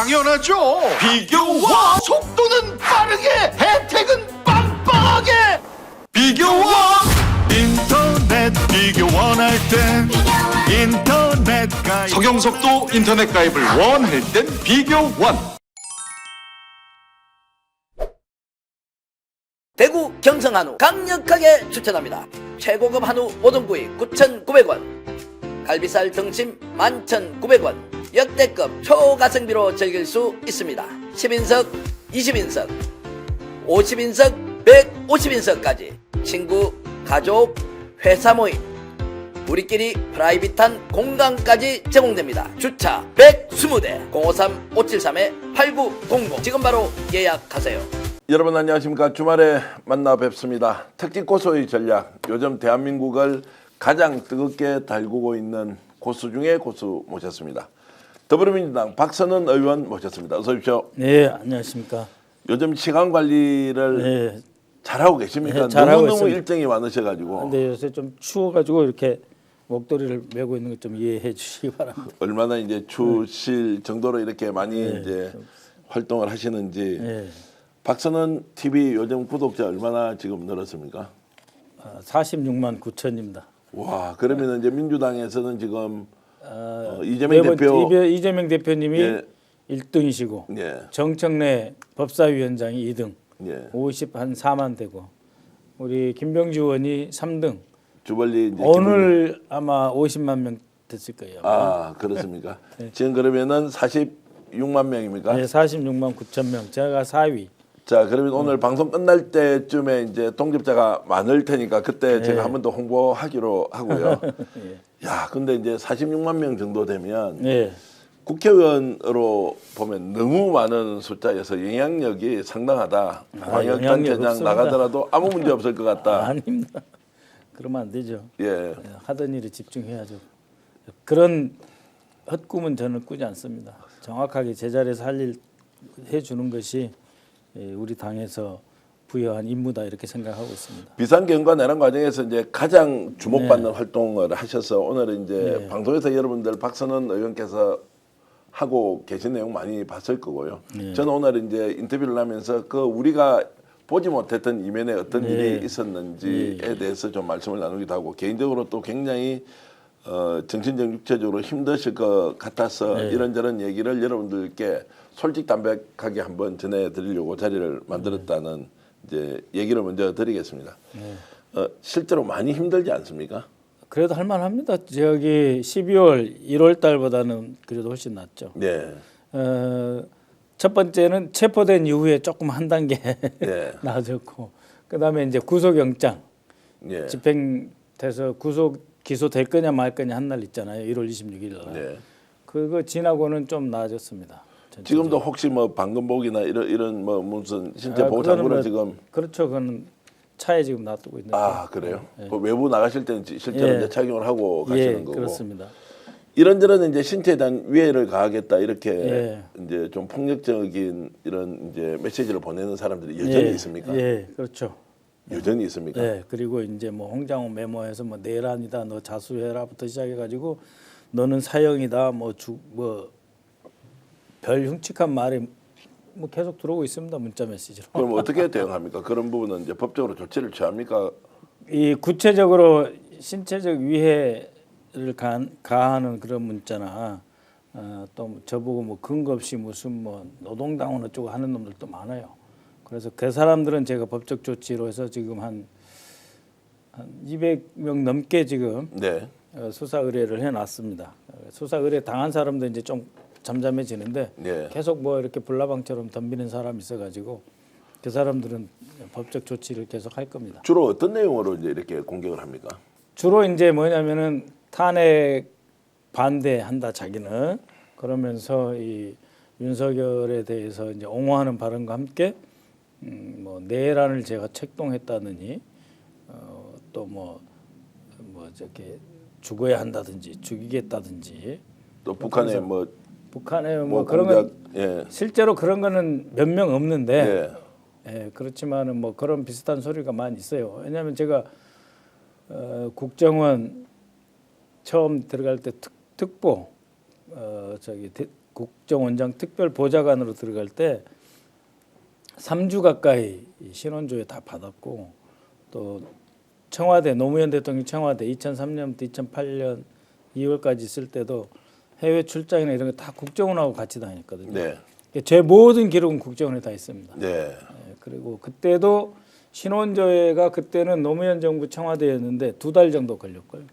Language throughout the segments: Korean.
당연하죠. 비교와 속도는 빠르게, 혜택은 빵빵하게. 비교와 인터넷 비교 원할 땐 인터넷 가입. 서경석도 인터넷 가입을 원할 땐 비교원. 대구 경성 한우 강력하게 추천합니다. 최고급 한우 모듬구이 9,900원, 갈비살 등심 11,900원, 역대급 초가성비로 즐길 수 있습니다. 10인석, 20인석, 50인석, 150인석까지 친구, 가족, 회사 모임, 우리끼리 프라이빗한 공간까지 제공됩니다. 주차 120대 053-573-8900 지금 바로 예약하세요. 여러분 안녕하십니까. 주말에 만나 뵙습니다. 특집 고수의 전략, 요즘 대한민국을 가장 뜨겁게 달구고 있는 고수 중에 고수 모셨습니다. 더불어민주당 박선원 의원 모셨습니다. 어서 오십시오. 네, 안녕하십니까. 요즘 시간 관리를 네, 잘하고 계십니까? 네, 잘하고 너무너무 있습니다. 일정이 많으셔가지고. 근데 요새 좀 추워가지고 이렇게 목도리를 메고 있는 거 좀 이해해 주시기 바랍니다. 얼마나 이제 추실 정도로 이렇게 많이 이제 활동을 하시는지. 네, 박선원 TV 요즘 구독자 얼마나 지금 늘었습니까? 46만 9천입니다. 와, 그러면 이제 민주당에서는 지금 이재명 대표 이재명 대표님이 예. 1등이시고 예. 정청래 법사위원장이 2등, 예. 54만 되고 우리 김병주 의원이 3등. 주벌리 이제 오늘 아마 50만 명 됐을 거예요. 아, 그렇습니까? 지금 그러면은 46만 명입니까? 네, 46만 9천 명. 제가 4위. 자, 그러면 오늘 방송 끝날 때쯤에 이제 동접자가 많을 테니까 그때 제가 한 번 더 홍보하기로 하고요. 야, 근데 이제 46만 명 정도 되면 네. 국회의원으로 보면 너무 많은 숫자여서 영향력이 상당하다. 영향력 광역단체장 없습니다. 나가더라도 아무 문제 없을 것 같다. 아닙니다. 그러면 안 되죠. 예. 하던 일에 집중해야죠. 그런 헛꿈은 저는 꾸지 않습니다. 정확하게 제자리에서 할 일 해주는 것이 우리 당에서 부여한 임무다 이렇게 생각하고 있습니다. 비상경과 내란 과정에서 이제 가장 주목받는 활동을 하셔서 오늘은 이제 방송에서 여러분들 박선원 의원께서 하고 계신 내용 많이 봤을 거고요. 저는 오늘 이제 인터뷰를 하면서 그 우리가 보지 못했던 이면에 어떤 일이 있었는지에 대해서 좀 말씀을 나누기도 하고 개인적으로 또 굉장히 정신적 육체적으로 힘드실 것 같아서 이런저런 얘기를 여러분들께 솔직담백하게 한번 전해드리려고 자리를 만들었다는 이제 얘기를 먼저 드리겠습니다. 실제로 많이 힘들지 않습니까? 그래도 할만합니다. 저기 12월, 1월 달보다는 그래도 훨씬 낫죠. 네. 첫 번째는 체포된 이후에 조금 한 단계 네. 나아졌고, 그다음에 이제 구속영장 네. 집행돼서 구속 기소될 거냐 말 거냐 한 날 있잖아요. 1월 26일 날. 네. 그거 지나고는 좀 나아졌습니다. 전체적으로. 지금도 혹시 뭐 방금복이나 이런 뭐 무슨 신체 보호 그거는 장구를 뭐 지금 그렇죠. 그거는 차에 지금 놔두고 있는 아 그래요? 그 외부 나가실 때는 실제로 이제 착용을 하고 가시는 거고. 그렇습니다. 이런저런 이제 신체에 대한 위해를 가하겠다 이렇게 이제 좀 폭력적인 이런 이제 메시지를 보내는 사람들이 여전히 있습니까? 예, 그렇죠. 여전히 있습니까? 네, 그리고 이제 뭐 홍장호 메모에서 뭐 내란이다, 너 자수해라부터 시작해가지고 너는 사형이다, 뭐 별 흉측한 말이 뭐 계속 들어오고 있습니다. 문자 메시지로. 그럼 어떻게 대응합니까? 그런 부분은 이제 법적으로 조치를 취합니까? 이 구체적으로 신체적 위해를 가하는 그런 문자나 또 저보고 뭐 근거 없이 무슨 뭐 노동당원 어쩌고 하는 놈들도 많아요. 그래서 그 사람들은 제가 법적 조치로 해서 지금 한 200명 넘게 지금 네. 수사 의뢰를 해놨습니다. 수사 의뢰 당한 사람도 이제 좀 잠잠해지는데 네. 계속 뭐 이렇게 불나방처럼 덤비는 사람이 있어가지고 그 사람들은 법적 조치를 계속 할 겁니다. 주로 어떤 내용으로 이제 이렇게 공격을 합니까? 주로 이제 뭐냐면은 탄핵 반대한다 자기는 그러면서 이 윤석열에 대해서 이제 옹호하는 발언과 함께 뭐 내란을 제가 책동했다느니 또 뭐 저렇게 죽어야 한다든지 죽이겠다든지 또 북한에 뭐 그런 건 예. 실제로 그런 거는 몇 명 없는데 예. 그렇지만은 뭐 그런 비슷한 소리가 많이 있어요. 왜냐하면 제가 국정원 처음 들어갈 때 특보 국정원장 특별보좌관으로 들어갈 때 3주 가까이 이 신원조회 다 받았고 또 청와대 노무현 대통령 청와대 2003년부터 2008년 2월까지 있을 때도 해외 출장이나 이런 거 다 국정원하고 같이 다녔거든요. 네. 제 모든 기록은 국정원에 다 있습니다. 네. 예, 그리고 그때도 신원조회가 그때는 노무현 정부 청와대였는데 2달 정도 걸렸고요.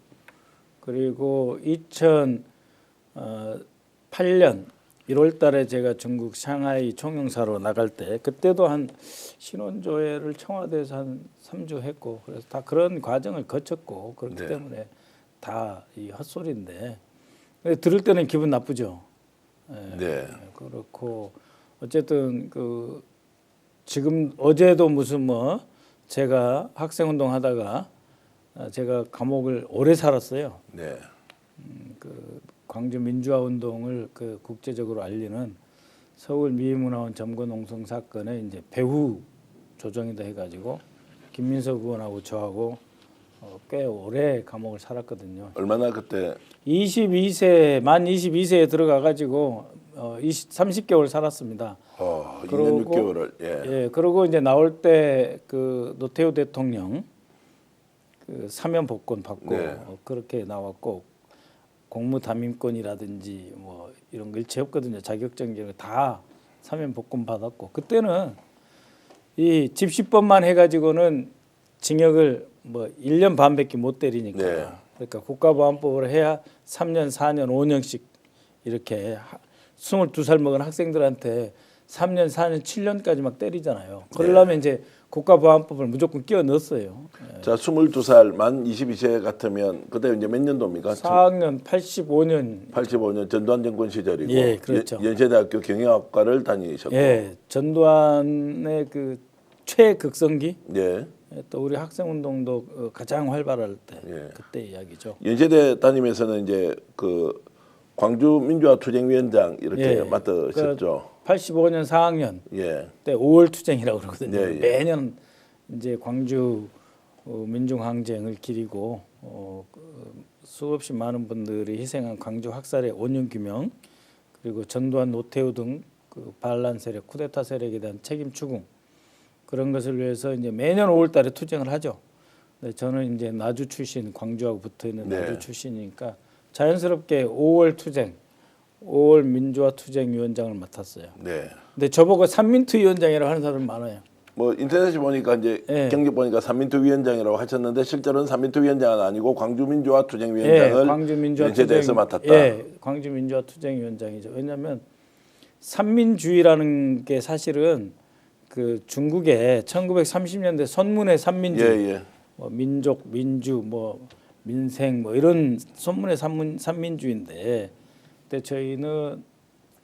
그리고 2008년 1월 달에 제가 중국 상하이 총영사로 나갈 때 그때도 한 신원조회를 청와대에서 한 3주 했고 그래서 다 그런 과정을 거쳤고 그렇기 네. 때문에 다 이 헛소리인데 들을 때는 기분 나쁘죠. 예, 네. 그렇고 어쨌든 그 지금 어제도 무슨 뭐 제가 학생운동 하다가 제가 감옥을 오래 살았어요. 네. 그 광주 민주화 운동을 그 국제적으로 알리는 서울 미문화원 점거농성 사건에 이제 배후 조정이다 해가지고 김민석 의원하고 저하고 꽤 오래 감옥을 살았거든요. 얼마나 그때 22세 만 22세에 들어가가지고 30개월 살았습니다. 2년 6개월을 예, 그리고 이제 나올 때 그 노태우 대통령 그 사면 복권 받고 네. 그렇게 나왔고 공무 담임권이라든지 뭐 이런 거 일체 없거든요. 자격증 이런 거 다 사면 복권 받았고 그때는 이 집시법만 해가지고는 징역을 뭐 1년 반밖에 못 때리니까 네. 그러니까 국가보안법으로 해야 3년, 4년, 5년씩 이렇게 22살 먹은 학생들한테 3년, 4년, 7년까지 막 때리잖아요. 그러려면 이제 국가보안법을 무조건 끼워 넣었어요. 자 22살 만 22세 같으면 그때 이제 몇 년도입니까? 4학년 85년 85년 전두환 정권 시절이고 예, 그렇죠. 연세대학교 경영학과를 다니셨고 예, 전두환의 그 최극성기 예. 또 우리 학생운동도 가장 활발할 때 예. 그때 이야기죠. 연세대 다니면서는 이제 그 광주 민주화 투쟁위원장 이렇게 예. 맡으셨죠. 85년 4학년 예. 때 5월 투쟁이라고 그러거든요. 예, 예. 매년 이제 광주 민중항쟁을 기리고 수없이 많은 분들이 희생한 광주 학살의 원흉 규명 그리고 전두환 노태우 등 그 반란 세력 쿠데타 세력에 대한 책임 추궁 그런 것을 위해서 이제 매년 5월달에 투쟁을 하죠. 근데 저는 이제 나주 출신 광주하고 붙어 있는 네. 나주 출신이니까 자연스럽게 5월 투쟁, 5월 민주화 투쟁 위원장을 맡았어요. 네. 근데 저보고 삼민투 위원장이라고 하는 사람 많아요. 뭐 인터넷에 보니까 이제 예. 경력 보니까 삼민투 위원장이라고 하셨는데 실제로는 삼민투 위원장은 아니고 광주 민주화 투쟁 위원장을 광주 민주화 연세대에서 투쟁, 맡았다. 예, 광주 민주화 투쟁 위원장이죠. 왜냐하면 삼민주의라는 게 사실은 그 중국의 1930년대 선문의 삼민주의, 예, 예. 뭐 민족, 민주, 뭐 민생, 뭐 이런 선문의 삼민주의인데, 근데 저희는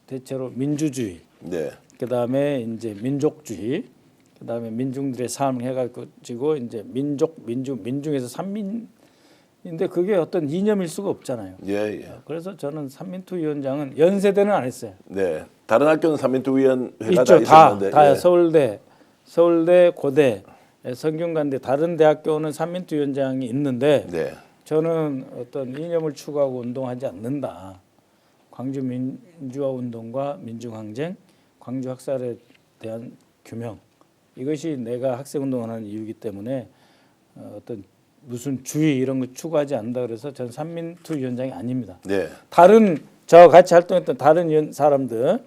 대체로 민주주의, 네. 그 다음에 이제 민족주의, 그 다음에 민중들의 삶을 해가지고 이제 민족, 민중에서 삼민인데 그게 어떤 이념일 수가 없잖아요. 예, 예. 그래서 저는 삼민투 위원장은 연세대는 안 했어요. 네. 다른 학교는 삼민투 위원회가 있죠, 다 있었는데 다 예. 서울대, 고대, 성균관대 다른 대학교는 삼민투 위원장이 있는데 네. 저는 어떤 이념을 추구하고 운동하지 않는다. 광주 민주화 운동과 민중항쟁, 광주 학살에 대한 규명 이것이 내가 학생운동을 하는 이유이기 때문에 어떤 무슨 주의 이런 걸 추구하지 않는다 그래서 전 삼민투 위원장이 아닙니다. 네. 다른 저 같이 활동했던 다른 사람들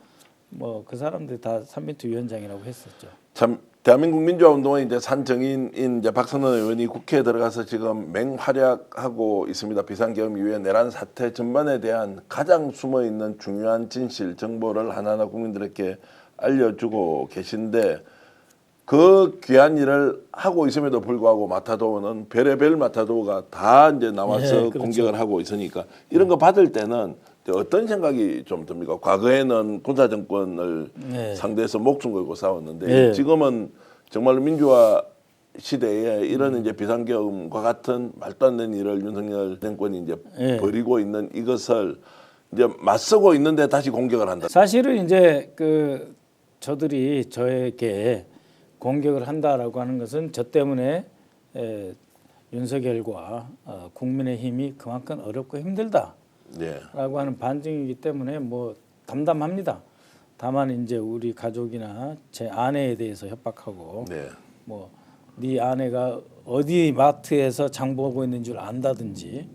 뭐 그 사람들이 다 삼민투 위원장이라고 했었죠. 참 대한민국 민주화 운동은 이제 산정인인 이제 박선원 의원이 국회에 들어가서 지금 맹활약하고 있습니다. 비상계엄 이후에 내란 사태 전반에 대한 가장 숨어 있는 중요한 진실 정보를 하나하나 국민들에게 알려주고 계신데 그 귀한 일을 하고 있음에도 불구하고 마타도는 별의별 마타도가 다 이제 나와서 네, 그렇죠. 공격을 하고 있으니까 이런 거 받을 때는 어떤 생각이 좀 듭니까? 과거에는 군사 정권을 네. 상대해서 목숨 걸고 싸웠는데 네. 지금은 정말로 민주화 시대에 이런 이제 비상계엄과 같은 말도 안 되는 일을 윤석열 정권이 이제 네. 벌이고 있는 이것을 이제 맞서고 있는데 다시 공격을 한다. 사실은 이제 그 저들이 저에게 공격을 한다라고 하는 것은 저 때문에 윤석열과 국민의힘이 그만큼 어렵고 힘들다라고 네. 하는 반증이기 때문에 뭐 담담합니다. 다만 이제 우리 가족이나 제 아내에 대해서 협박하고 네. 뭐 네 아내가 어디 마트에서 장 보고 있는 줄 안다든지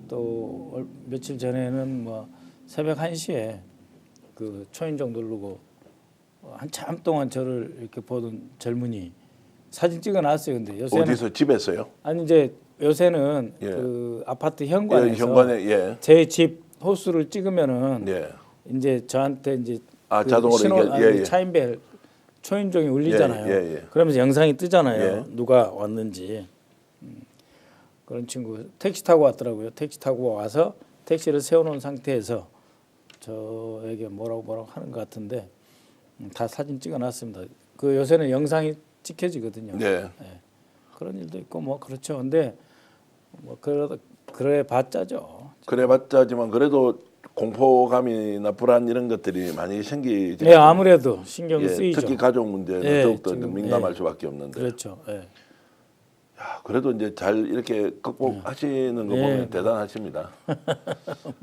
또 며칠 전에는 뭐 새벽 1시에 그 초인종 누르고 한참 동안 저를 이렇게 보던 젊은이 사진 찍어놨어요. 근데 요새는 어디서 집에서요? 아니 이제 요새는 예. 그 아파트 현관에서 현관에 예. 제 집 호수를 찍으면은 예. 이제 저한테 이제 아, 자동으로 신호 이게- 아니, 예, 예. 차인벨 초인종이 울리잖아요. 예, 예. 그러면서 영상이 뜨잖아요. 예. 누가 왔는지. 그런 친구 택시 타고 왔더라고요. 택시 타고 와서 택시를 세워놓은 상태에서 저에게 뭐라고 하는 것 같은데 다 사진 찍어놨습니다. 그 요새는 영상이 찍혀지거든요. 네. 예. 그런 일도 있고 뭐 그렇죠. 근데 뭐 그래 봤자죠. 그래봤자지만 그래도 공포감이나 불안 이런 것들이 많이 생기죠. 네, 아무래도 신경 예, 쓰이죠. 특히 가족 문제는 예, 더욱더 지금, 민감할 예. 수밖에 없는데. 그렇죠. 예. 야, 그래도 이제 잘 이렇게 극복하시는 거 예. 보면 대단하십니다.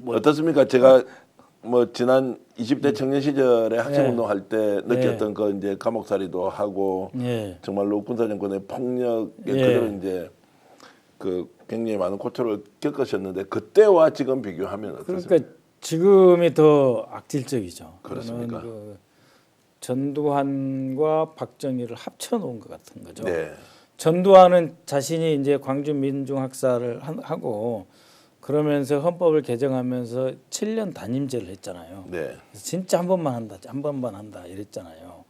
어떻습니까? 제가 뭐 지난 20대 청년 시절에 학생 예. 운동할 때 느꼈던 그 이제 감옥살이도 하고 예. 정말로 군사 정권의 폭력에 예. 그대로 이제 그 굉장히 많은 고초를 겪으셨는데 그때와 지금 비교하면 어떻습니까? 그러니까 지금이 더 악질적이죠. 그렇습니까? 저는 그 전두환과 박정희를 합쳐놓은 것 같은 거죠. 네. 전두환은 자신이 이제 광주 민중학살을 하고 그러면서 헌법을 개정하면서 7년 단임제를 했잖아요. 네. 그래서 진짜 한 번만 한다 이랬잖아요.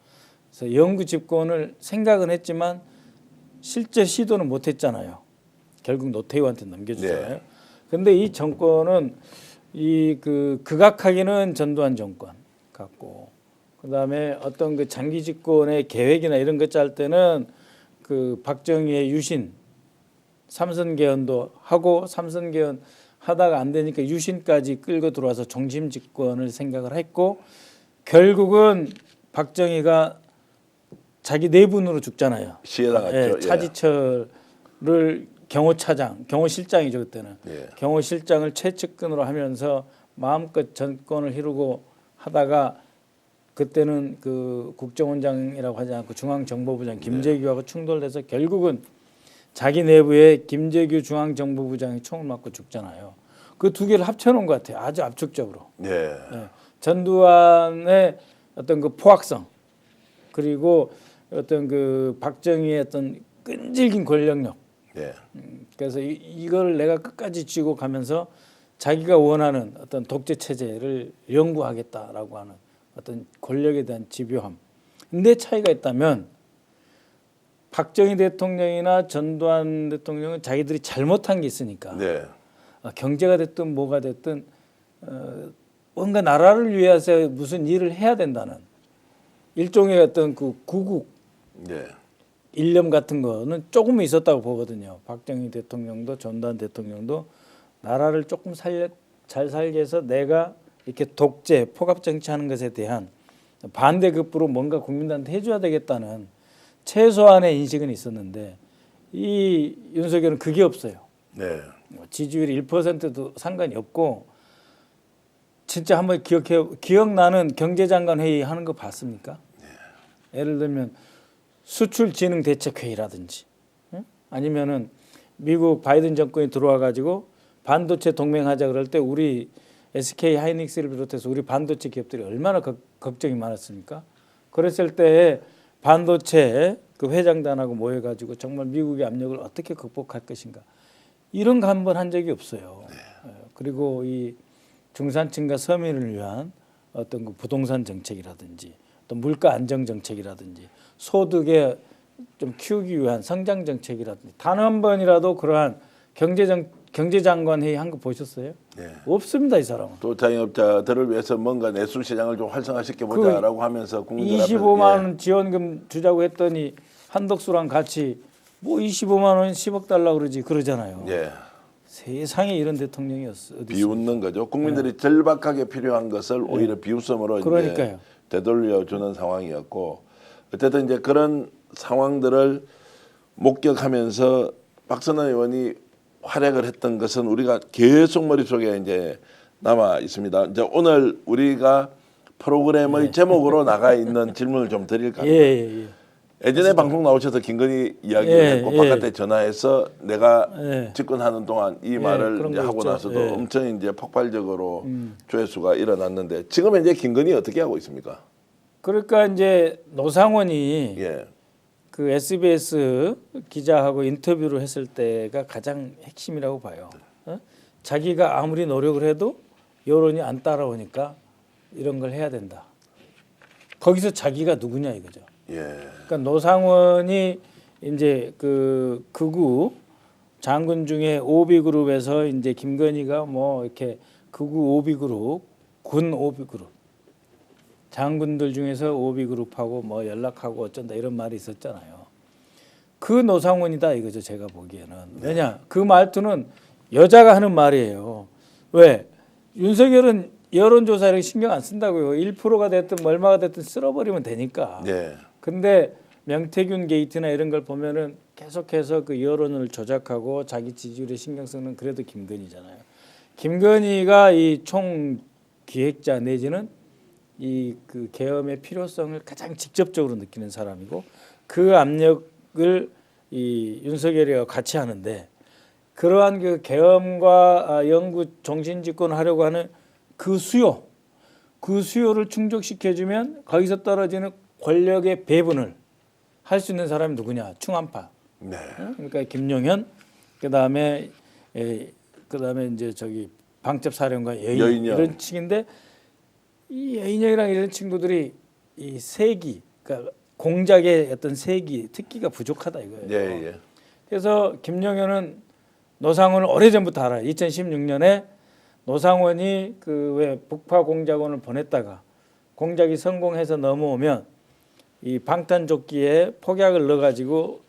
그래서 영구 집권을 생각은 했지만 실제 시도는 못 했잖아요. 결국 노태우한테 넘겨주잖아요. 네. 그런데 이 정권은 이 그 극악하기는 전두환 정권 같고 그다음에 어떤 그 장기 집권의 계획이나 이런 것 짤 때는 그 박정희의 유신 삼선 개헌도 하고 삼선 개헌 하다가 안 되니까 유신까지 끌고 들어와서 종심 집권을 생각을 했고 결국은 박정희가 자기 내분으로 죽잖아요. 시해당했죠. 예, 예. 차지철을 경호실장이죠 그때는. 예. 경호실장을 최측근으로 하면서 마음껏 정권을 이루고 하다가 그때는 그 국정원장이라고 하지 않고 중앙정보부장 김재규하고 충돌돼서 결국은 자기 내부에 김재규 중앙정보부장이 총을 맞고 죽잖아요. 그 두 개를 합쳐놓은 것 같아요. 아주 압축적으로. 네. 예. 전두환의 어떤 그 포악성 그리고 어떤 그 박정희의 어떤 끈질긴 권력력. 네. 그래서 이걸 내가 끝까지 쥐고 가면서 자기가 원하는 어떤 독재 체제를 연구하겠다라고 하는 어떤 권력에 대한 집요함. 근데 차이가 있다면 박정희 대통령이나 전두환 대통령은 자기들이 잘못한 게 있으니까 네. 경제가 됐든 뭐가 됐든 뭔가 나라를 위해서 무슨 일을 해야 된다는 일종의 어떤 그 구국 네. 일념 같은 거는 조금 있었다고 보거든요. 박정희 대통령도 전두환 대통령도 나라를 조금 잘 살게 해서 내가 이렇게 독재, 포갑 정치하는 것에 대한 반대급부로 뭔가 국민들한테 해줘야 되겠다는 최소한의 인식은 있었는데 이 윤석열은 그게 없어요. 네. 지지율이 1%도 상관이 없고 진짜 한번 기억나는 경제장관 회의 하는 거 봤습니까? 예를 들면 수출진흥대책회의라든지 아니면은 미국 바이든 정권이 들어와 가지고 반도체 동맹하자 그럴 때 우리 SK 하이닉스를 비롯해서 우리 반도체 기업들이 얼마나 걱정이 많았습니까? 그랬을 때 반도체 그 회장단하고 모여가지고 정말 미국의 압력을 어떻게 극복할 것인가 이런 거 한 번 한 적이 없어요. 그리고 이 중산층과 서민을 위한 어떤 그 부동산 정책이라든지 또 물가 안정 정책이라든지 소득에 좀 키우기 위한 성장 정책이라든지 단 한 번이라도 그러한 경제장관 회의 한 거 보셨어요? 네. 없습니다 이 사람은. 또 자영업자들을 위해서 뭔가 내수 시장을 좀 활성화시켜 보자라고 하면서 국민들 앞에서 25만 원 지원금 주자고 했더니 한덕수랑 같이 뭐 25만 원 10억 달라고 그러잖아요. 예. 세상에 이런 대통령이 어디 있어요? 비웃는 거죠. 국민들이 절박하게 필요한 것을 오히려 비웃음으로 그러니까요. 이제 되돌려주는 상황이었고 어쨌든 이제 그런 상황들을 목격하면서 박선원 의원이 활약을 했던 것은 우리가 계속 머릿속에 이제 남아 있습니다. 이제 오늘 우리가 프로그램의 제목으로 나가 있는 질문을 좀 드릴까요? 예. 예전에 방송 나오셔서 김건희 이야기를 예, 했고 예. 바깥에 전화해서 내가 예. 집권하는 동안 이 말을 그런 이제 거 하고 있죠. 나서도 예. 엄청 이제 폭발적으로 조회수가 일어났는데 지금 이제 김건희 어떻게 하고 있습니까? 그러니까 이제 노상원이 예. 그 SBS 기자하고 인터뷰를 했을 때가 가장 핵심이라고 봐요. 자기가 아무리 노력을 해도 여론이 안 따라오니까 이런 걸 해야 된다. 거기서 자기가 누구냐 이거죠. 예. 그러니까 노상원이 이제 그 극우 장군 중에 오비그룹에서 이제 김건희가 뭐 이렇게 극우 오비그룹, 군 오비그룹, 장군들 중에서 오비그룹하고 뭐 연락하고 어쩐다 이런 말이 있었잖아요. 그 노상원이다 이거죠 제가 보기에는. 왜냐 그 말투는 여자가 하는 말이에요. 왜? 윤석열은 여론조사를 신경 안 쓴다고요. 1%가 됐든 뭐 얼마가 됐든 쓸어버리면 되니까. 예. 근데 명태균 게이트나 이런 걸 보면은 계속해서 그 여론을 조작하고 자기 지지율에 신경 쓰는 그래도 김건희잖아요. 김건희가 이 총 기획자 내지는 이 그 계엄의 필요성을 가장 직접적으로 느끼는 사람이고 그 압력을 이 윤석열이와 같이 하는데 그러한 그 계엄과 영구 정신 집권을 하려고 하는 그 수요를 충족시켜주면 거기서 떨어지는 권력의 배분을 할 수 있는 사람이 누구냐? 충암파. 네. 그러니까 김용현, 그다음에 이제 저기 방첩사령관 여인영 이런 층인데 이 여인영이랑 이런 친구들이 이 세기, 그러니까 공작의 어떤 세기, 특기가 부족하다 이거예요. 예, 예. 그래서 김용현은 노상원을 오래전부터 알아요. 2016년에 노상원이 그 왜 북파 공작원을 보냈다가 공작이 성공해서 넘어오면 이 방탄조끼에 폭약을 넣어가지고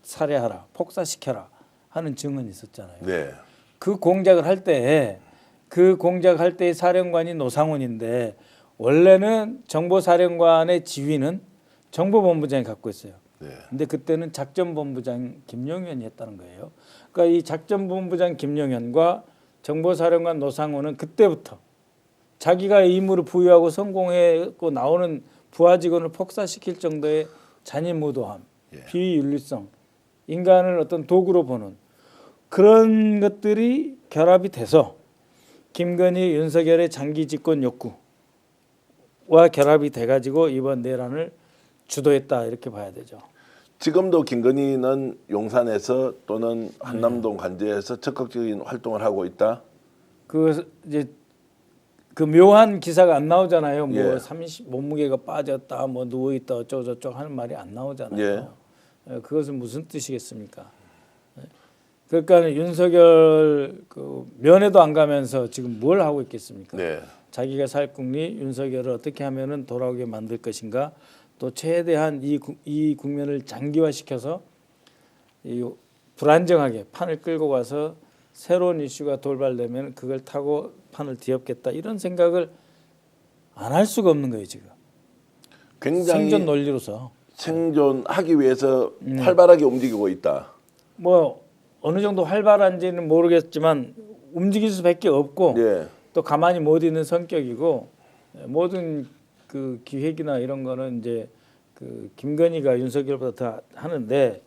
살해하라, 폭사시켜라 하는 증언이 있었잖아요. 네. 그 공작을 할 때 사령관이 노상원인데 원래는 정보사령관의 지휘는 정보본부장이 갖고 있어요. 네. 근데 그때는 작전본부장 김용현이 했다는 거예요. 그러니까 이 작전본부장 김용현과 정보사령관 노상원은 그때부터 자기가 임무를 부여하고 성공했고 나오는 부하 직원을 폭사시킬 정도의 잔인무도함, 예. 비윤리성, 인간을 어떤 도구로 보는 그런 것들이 결합이 돼서 김건희, 윤석열의 장기 집권 욕구와 결합이 돼가지고 이번 내란을 주도했다 이렇게 봐야 되죠. 지금도 김건희는 용산에서 또는 한남동 관제에서 적극적인 활동을 하고 있다. 그 이제 그 묘한 기사가 안 나오잖아요. 뭐 예. 30 몸무게가 빠졌다, 뭐 누워 있다, 어쩌고 저쩌고 하는 말이 안 나오잖아요. 그것은 무슨 뜻이겠습니까? 그러니까 윤석열 그 면회도 안 가면서 지금 뭘 하고 있겠습니까? 네. 자기가 살 국리 윤석열을 어떻게 하면은 돌아오게 만들 것인가? 또 최대한 이 국면을 장기화시켜서 이 불안정하게 판을 끌고 가서 새로운 이슈가 돌발되면 그걸 타고 판을 뒤엎겠다 이런 생각을 안 할 수가 없는 거예요 지금. 굉장히 생존 논리로서 생존하기 위해서 활발하게 움직이고 있다. 뭐 어느 정도 활발한지는 모르겠지만 움직일 수밖에 없고 예. 또 가만히 못 있는 성격이고 모든 그 기획이나 이런 거는 이제 그 김건희가 윤석열보다 더 하는데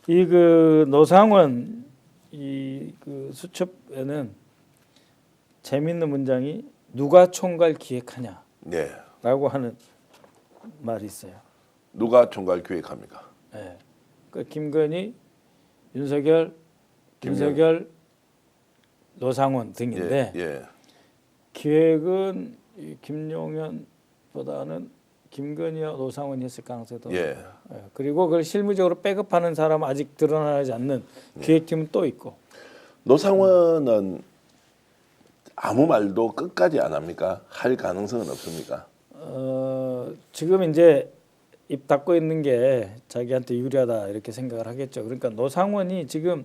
이 그 노상원 이 그 수첩에는 재밌는 문장이 누가 총괄 기획하냐라고 네. 하는 말이 있어요. 누가 총괄 기획합니까? 네. 그 김건희, 윤석열, 노상원 등인데 예. 기획은 이 김용현보다는 김건희와 노상원이 했을 가능성이 더 예. 높아요. 예. 그리고 그걸 실무적으로 백업하는 사람은 아직 드러나지 않는 기획팀은 또 있고. 노상원은 아무 말도 끝까지 안 합니까? 할 가능성은 없습니까? 지금 이제 입 닫고 있는 게 자기한테 유리하다 이렇게 생각을 하겠죠. 그러니까 노상원이 지금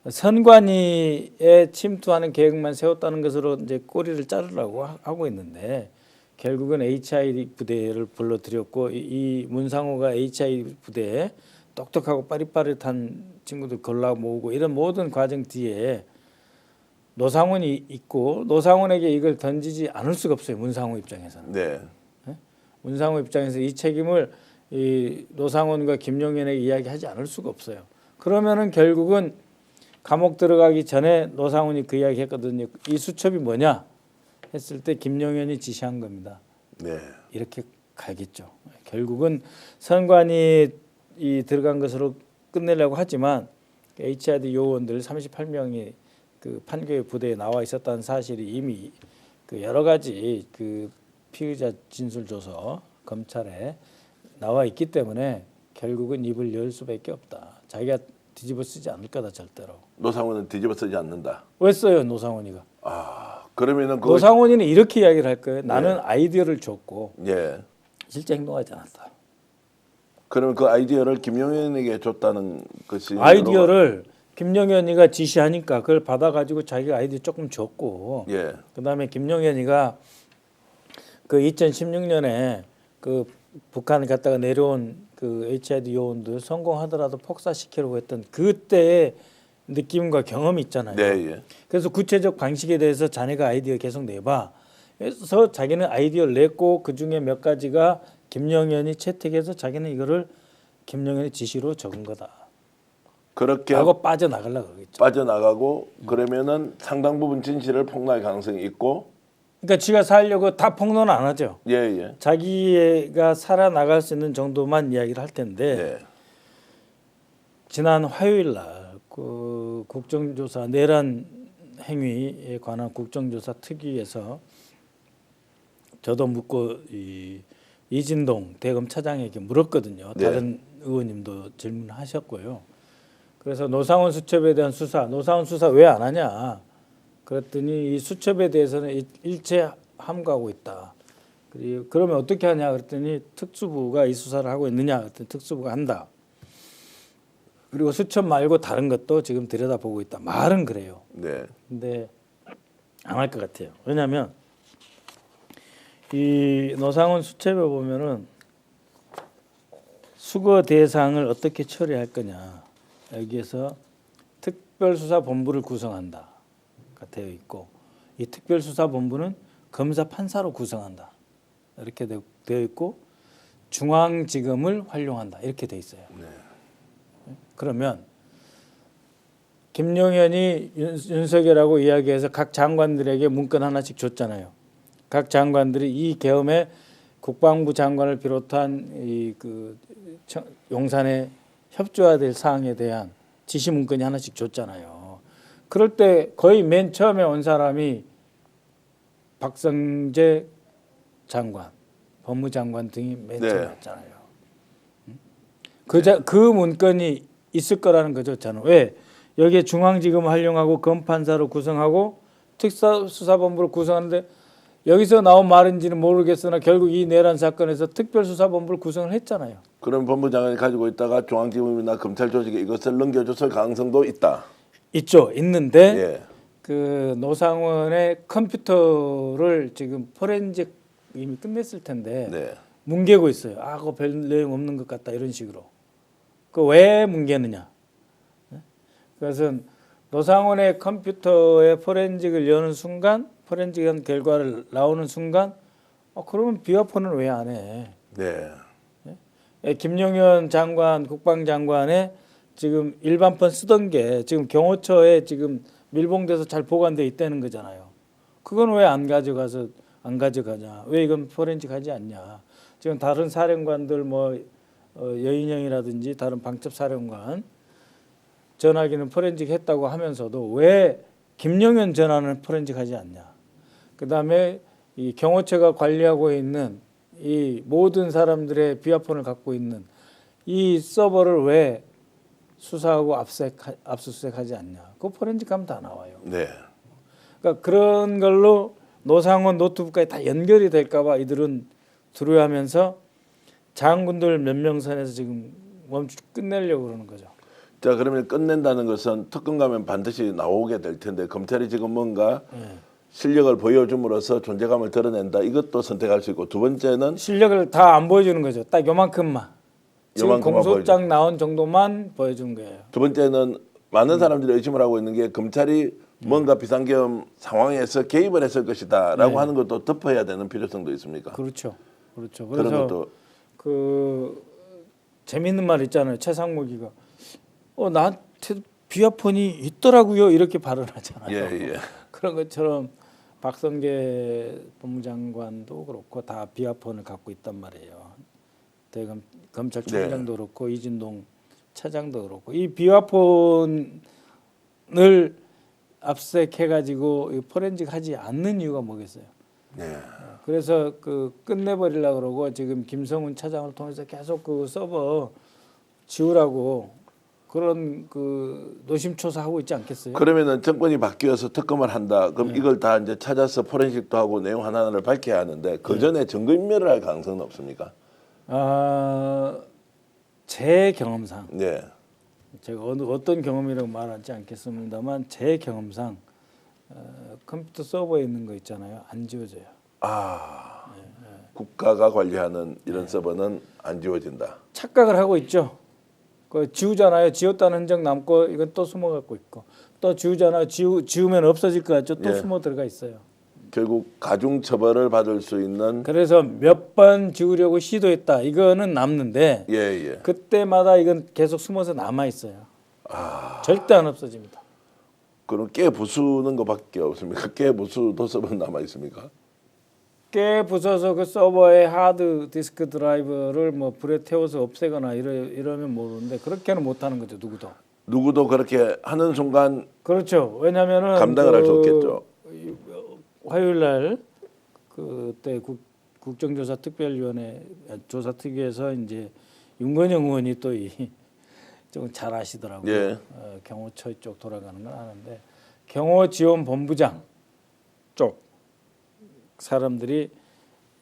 선관위에 침투하는 계획만 세웠다는 것으로 이제 꼬리를 자르려고 하고 있는데 결국은 HI 부대를 불러들였고 이 문상호가 HI 부대에 똑똑하고 빠릿빠릿한 친구들 골라 모으고 이런 모든 과정 뒤에 노상원이 있고 노상원에게 이걸 던지지 않을 수가 없어요. 문상호 입장에서는. 네. 문상호 입장에서 이 책임을 이 노상원과 김용현에게 이야기하지 않을 수가 없어요. 그러면은 결국은 감옥 들어가기 전에 노상원이 그 이야기 했거든요. 이 수첩이 뭐냐 했을 때 김용현이 지시한 겁니다. 네. 이렇게 가겠죠. 결국은 선관위 이 들어간 것으로 끝내려고 하지만 HID 요원들 38명이 그 판교의 부대에 나와 있었다는 사실이 이미 그 여러 가지 그 피의자 진술 조서 검찰에 나와 있기 때문에 결국은 입을 열 수밖에 없다. 자기가 뒤집어 쓰지 않을 거다 절대로. 노상원은 뒤집어 쓰지 않는다. 왜 써요 노상원이가? 그러면은 그 노상원이는 이렇게 이야기를 할 거예요. 나는 아이디어를 줬고 예. 실제 행동하지 않았다. 그러면 그 아이디어를 김용현에게 줬다는 것이 아이디어를 김용현이가 지시하니까 그걸 받아가지고 자기가 아이디어 조금 줬고, 예. 그다음에 김용현이가 그 2016년에 그 북한 갔다가 내려온 그 HID 요원들 성공하더라도 폭사시키려고 했던 그때의 느낌과 경험이 있잖아요. 네, 예. 그래서 구체적 방식에 대해서 자네가 아이디어 계속 내봐. 그래서 자기는 아이디어를 냈고 그 중에 몇 가지가 김용현이 채택해서 자기는 이거를 김용현의 지시로 적은 거다. 그렇게 하고 빠져나가려고 그러겠죠. 빠져나가고 그러면은 상당 부분 진실을 폭로할 가능성이 있고 그러니까 지가 살려고 다 폭로는 안 하죠. 예, 예. 자기가 살아나갈 수 있는 정도만 이야기를 할 텐데 네. 지난 화요일 날그 국정조사 내란 행위에 관한 국정조사 특위에서 저도 묻고 이진동 대검 차장에게 물었거든요. 네. 다른 의원님도 질문하셨고요. 그래서 노상원 수첩에 대한 수사, 노상원 수사 왜 안 하냐? 그랬더니 이 수첩에 대해서는 일체 함구하고 있다. 그리고 그러면 어떻게 하냐? 그랬더니 특수부가 이 수사를 하고 있느냐? 그랬더니 특수부가 한다. 그리고 수첩 말고 다른 것도 지금 들여다보고 있다. 말은 그래요. 네. 근데 안 할 것 같아요. 왜냐하면 이 노상원 수첩에 보면은 수거 대상을 어떻게 처리할 거냐 여기에서 특별수사본부를 구성한다가 되어 있고 이 특별수사본부는 검사 판사로 구성한다 이렇게 되어 있고 중앙지검을 활용한다 이렇게 되어 있어요. 네. 그러면 김용현이 윤석열하고 이야기해서 각 장관들에게 문건 하나씩 줬잖아요. 각 장관들이 이 계엄에 국방부 장관을 비롯한 그 용산에 협조해야 될 사항에 대한 지시 문건이 하나씩 줬잖아요. 그럴 때 거의 맨 처음에 온 사람이 박성재 장관, 법무장관 등이 맨 네. 처음에 왔잖아요. 그 문건이 있을 거라는 거죠. 저는 왜 여기에 중앙지검을 활용하고 검판사로 구성하고 특수사본부를 구성하는데 여기서 나온 말인지는 모르겠으나 결국 이 내란 사건에서 특별수사본부를 구성을 했잖아요. 그럼 법무장관이 가지고 있다가 중앙지검이나 검찰 조직에 이것을 넘겨줬을 가능성도 있다. 있죠. 있는데 예. 그 노상원의 컴퓨터를 지금 포렌식 이미 끝냈을 텐데 네. 뭉개고 있어요. 아, 그거 별 내용 없는 것 같다 이런 식으로. 그 왜 뭉개느냐? 그래서 노상원의 컴퓨터의 포렌식을 여는 순간, 포렌식한 결과를 나오는 순간, 그러면 비화폰은 왜 안 해? 네. 김용현 장관, 국방장관의 지금 일반폰 쓰던 게 지금 경호처에 지금 밀봉돼서 잘 보관돼 있다는 거잖아요. 그건 왜 안 가져가냐? 왜 이건 포렌식하지 않냐? 지금 다른 사령관들 뭐 여인영이라든지 다른 방첩 사령관 전화기는 포렌식 했다고 하면서도 왜 김용현 전화는 포렌식하지 않냐? 그다음에 이 경호처가 관리하고 있는 이 모든 사람들의 비화폰을 갖고 있는 이 서버를 왜 수사하고 압수수색하지 않냐? 그 포렌식하면 다 나와요. 네. 그러니까 그런 걸로 노상원 노트북까지 다 연결이 될까봐 이들은 두려워하면서 장군들 몇 명 선에서 지금 끝내려고 그러는 거죠. 자, 그러면 끝낸다는 것은 특검 가면 반드시 나오게 될 텐데 검찰이 지금 뭔가 실력을 보여줌으로써 존재감을 드러낸다. 이것도 선택할 수 있고 두 번째는 실력을 다 안 보여주는 거죠. 딱 요만큼만. 지금 요만큼만 공소장 나온 정도만 보여준 거예요. 두 번째는 많은 사람들이 의심을 하고 있는 게 검찰이 뭔가 비상계엄 상황에서 개입을 했을 것이다라고 하는 것도 덮어야 되는 필요성도 있습니까? 그렇죠. 그렇죠. 그런 그래서 것도 그 재밌는 말 있잖아요. 최상목이가 나한테 비아폰이 있더라고요. 이렇게 발언하잖아요. 예. 그런 것처럼 박성계 법무장관도 그렇고 다 비아폰을 갖고 있단 말이에요. 대검 검찰총장도 네. 그렇고 이진동 차장도 그렇고 이 비아폰을 압색해가지고 포렌식 하지 않는 이유가 뭐겠어요? 네. 그래서 그 끝내버리려고 그러고 지금 김성훈 차장을 통해서 계속 그 서버 지우라고 그런 그 노심초사하고 있지 않겠어요? 그러면은 정권이 바뀌어서 특검을 한다. 그럼 이걸 다 이제 찾아서 포렌식도 하고 내용 하나하나를 밝혀야 하는데 그 전에 증거인멸을 할 가능성은 없습니까? 제 경험상 네. 제가 어떤 경험이라고 말하지 않겠습니다만 제 경험상 컴퓨터 서버에 있는 거 있잖아요. 안 지워져요. 국가가 관리하는 이런 서버는 안 지워진다. 착각을 하고 있죠. 그 지우잖아요. 지웠다는 흔적 남고 이건 또 숨어 갖고 있고 또 지우잖아요. 지우면 없어질 것 같죠. 또 예. 숨어 들어가 있어요. 결국 가중 처벌을 받을 수 있는 그래서 몇 번 지우려고 시도했다. 이거는 남는데 예. 그때마다 이건 계속 숨어서 남아 있어요. 절대 안 없어집니다. 그럼 깨 부수는 것밖에 없습니까? 깨 부수도 서버 남아 있습니까? 깨 부숴서 그 서버의 하드 디스크 드라이브를 뭐 불에 태워서 없애거나 이러면 모르는데 그렇게는 못 하는 거죠. 누구도 그렇게 하는 순간 그렇죠. 왜냐면은 감당을 할 수 없겠죠. 화요일 날 그때 국정조사 특별위원회 조사특위에서 이제 윤건영 의원이 또 좀 잘 아시더라고요. 예. 경호처 쪽 돌아가는 건 아는데 경호지원본부장 쪽 사람들이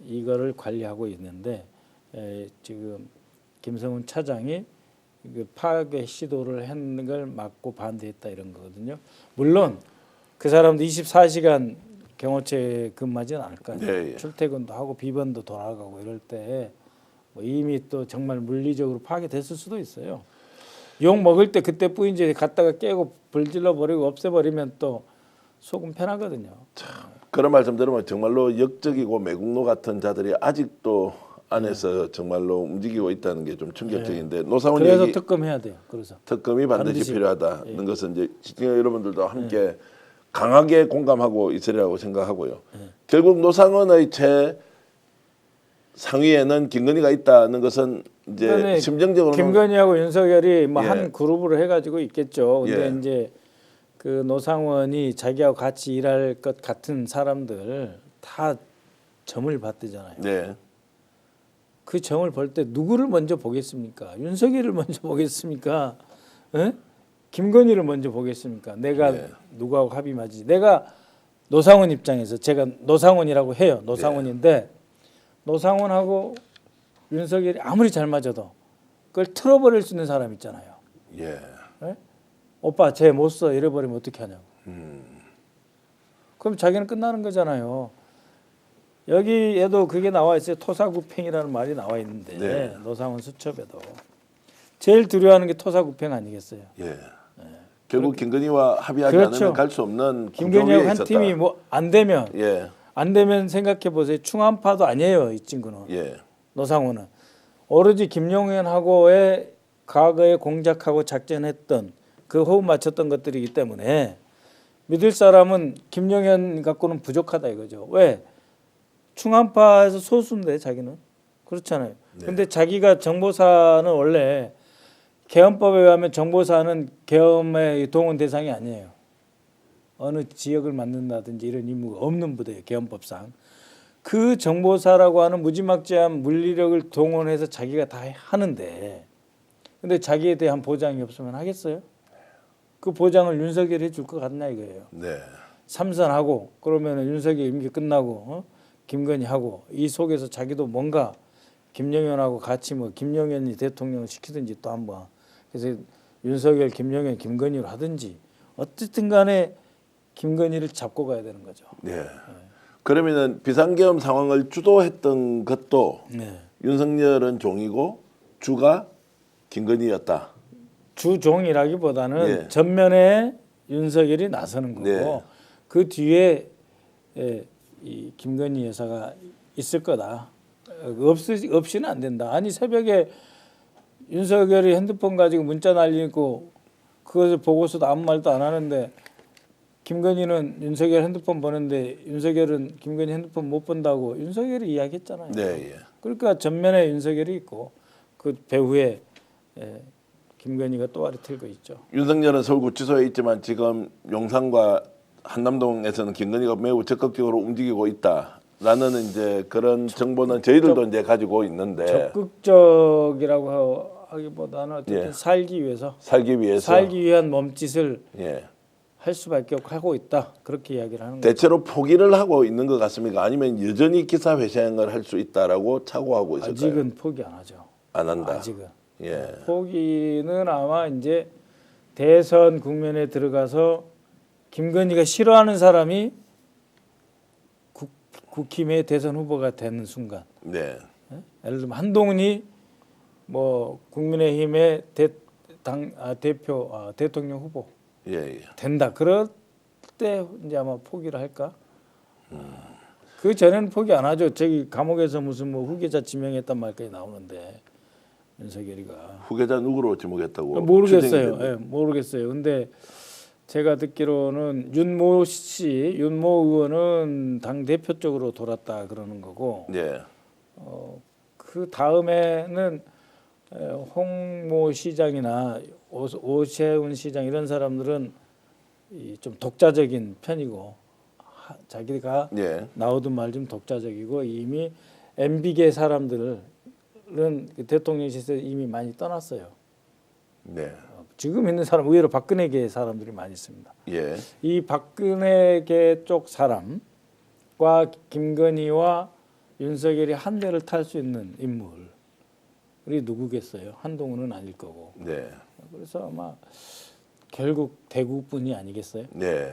이거를 관리하고 있는데 지금 김성훈 차장이 그 파괴 시도를 했는 걸 막고 반대했다 이런 거거든요. 물론 그 사람도 24시간 경호처에 근무하지는 않을 거 아니에요. 예. 출퇴근도 하고 비번도 돌아가고 이럴 때 뭐 이미 또 정말 물리적으로 파괴됐을 수도 있어요. 욕 먹을 때 그때 뿌인지 갖다가 깨고 불질러 버리고 없애버리면 또 속은 편하거든요. 그런 말씀 들으면 정말로 역적이고 매국노 같은 자들이 아직도 안에서 정말로 움직이고 있다는 게 좀 충격적인데 노사원 그래서 얘기 특검해야 돼요. 그래서 특검이 반드시 반드시. 필요하다는 것은 이제 시청자 여러분들도 함께 강하게 공감하고 있으리라고 생각하고요. 결국 노상원의 상위에는 김건희가 있다는 것은 이제 심정적으로는 김건희하고 윤석열이 뭐 예. 한 그룹으로 해가지고 있겠죠. 근데 예. 이제 그 노상원이 자기하고 같이 일할 것 같은 사람들 다 점을 받대잖아요. 네. 그 점을 볼 때 누구를 먼저 보겠습니까? 윤석열을 먼저 보겠습니까? 에? 김건희를 먼저 보겠습니까? 내가 네. 누구하고 합이 맞지? 내가 노상원 입장에서 제가 노상원이라고 해요. 노상원인데 노상원하고 윤석열이 아무리 잘 맞아도 그걸 틀어버릴 수 있는 사람 있잖아요. 예. 에? 오빠 쟤 못 써 이래버리면 어떻게 하냐고. 그럼 자기는 끝나는 거잖아요. 여기에도 그게 나와 있어요. 토사구팽이라는 말이 나와 있는데 네. 노상원 수첩에도 제일 두려워하는 게 토사구팽 아니겠어요. 예. 결국 김건희와 합의하지 그렇죠. 않으면 갈 수 없는 김건희하고 구조위에 한 있었다. 팀이 뭐 안 되면 예. 생각해 보세요. 충암파도 아니에요. 이 친구는. 예. 노상원은 오로지 김용현하고의 과거에 공작하고 작전했던 그 호흡 맞췄던 것들이기 때문에 믿을 사람은 김용현 갖고는 부족하다 이거죠. 왜? 충암파에서 소수인데 자기는 그렇잖아요. 근데 자기가 정보사는 원래 계엄법에 의하면 정보사는 계엄의 동원 대상이 아니에요. 어느 지역을 만든다든지 이런 임무가 없는 부대예요. 계엄법상. 그 정보사라고 하는 무지막지한 물리력을 동원해서 자기가 다 하는데 근데 자기에 대한 보장이 없으면 하겠어요? 그 보장을 윤석열이 해줄 것 같나 이거예요. 네. 삼선하고 그러면 윤석열 임기 끝나고 김건희하고 이 속에서 자기도 뭔가 김영현하고 같이 뭐 김영현이 대통령을 시키든지 또 한번 그래서 윤석열, 김영현, 김건희로 하든지 어쨌든 간에 김건희를 잡고 가야 되는 거죠. 네. 그러면은 비상계엄 상황을 주도했던 것도 네. 윤석열은 종이고 주가 김건희였다. 주종이라기보다는 예. 전면에 윤석열이 나서는 거고 네. 그 뒤에 이 김건희 여사가 있을 거다. 없이는 안 된다. 아니 새벽에 윤석열이 핸드폰 가지고 문자 날리고 그것을 보고서도 아무 말도 안 하는데 김건희는 윤석열 핸드폰 보는데 윤석열은 김건희 핸드폰 못 본다고 윤석열이 이야기했잖아요. 네, 예. 그러니까 전면에 윤석열이 있고 그 배후에 김건희가 또아리 틀고 있죠. 윤석열은 서울구치소에 있지만 지금 용산과 한남동에서는 김건희가 매우 적극적으로 움직이고 있다라는 이제 그런 정보는 저희들도 이제 가지고 있는데 적극적이라고 하기보다는 어쨌든 예. 살기 위해서 살기 위해서 살기 위한 몸짓을 예. 할 수밖에 없고 하고 있다 그렇게 이야기를 하는 거죠. 대체로 포기를 하고 있는 것 같습니까? 아니면 여전히 기사 회생을 할 수 있다라고 착오하고 있을까요? 아직은 포기 안 하죠. 안 한다. 아직은 예. 포기는 아마 이제 대선 국면에 들어가서 김건희가 싫어하는 사람이 국힘의 대선 후보가 되는 순간, 네. 예를 들면 한동훈이 뭐 국민의힘의 대통령 후보 예, 예. 된다. 그럴 때 이제 아마 포기를 할까? 그 전에는 포기 안 하죠. 저기 감옥에서 무슨 뭐 후계자 지명했단 말까지 나오는데 윤석열이가 후계자 누구로 지목했다고? 모르겠어요. 추정이 예, 모르겠어요. 근데 제가 듣기로는 윤모 의원은 당 대표 쪽으로 돌았다 그러는 거고, 예. 그 다음에는 홍모 시장이나 오세훈 시장 이런 사람들은 좀 독자적인 편이고 자기가 예. 나오든 말든 독자적이고 이미 MB계 사람들은 그 대통령실에서 이미 많이 떠났어요. 네. 지금 있는 사람 의외로 박근혜계 사람들이 많이 있습니다. 예. 이 박근혜계 쪽 사람과 김건희와 윤석열이 한 대를 탈 수 있는 인물이 누구겠어요? 한동훈은 아닐 거고. 네. 그래서 아마 결국 대구뿐이 아니겠어요? 네.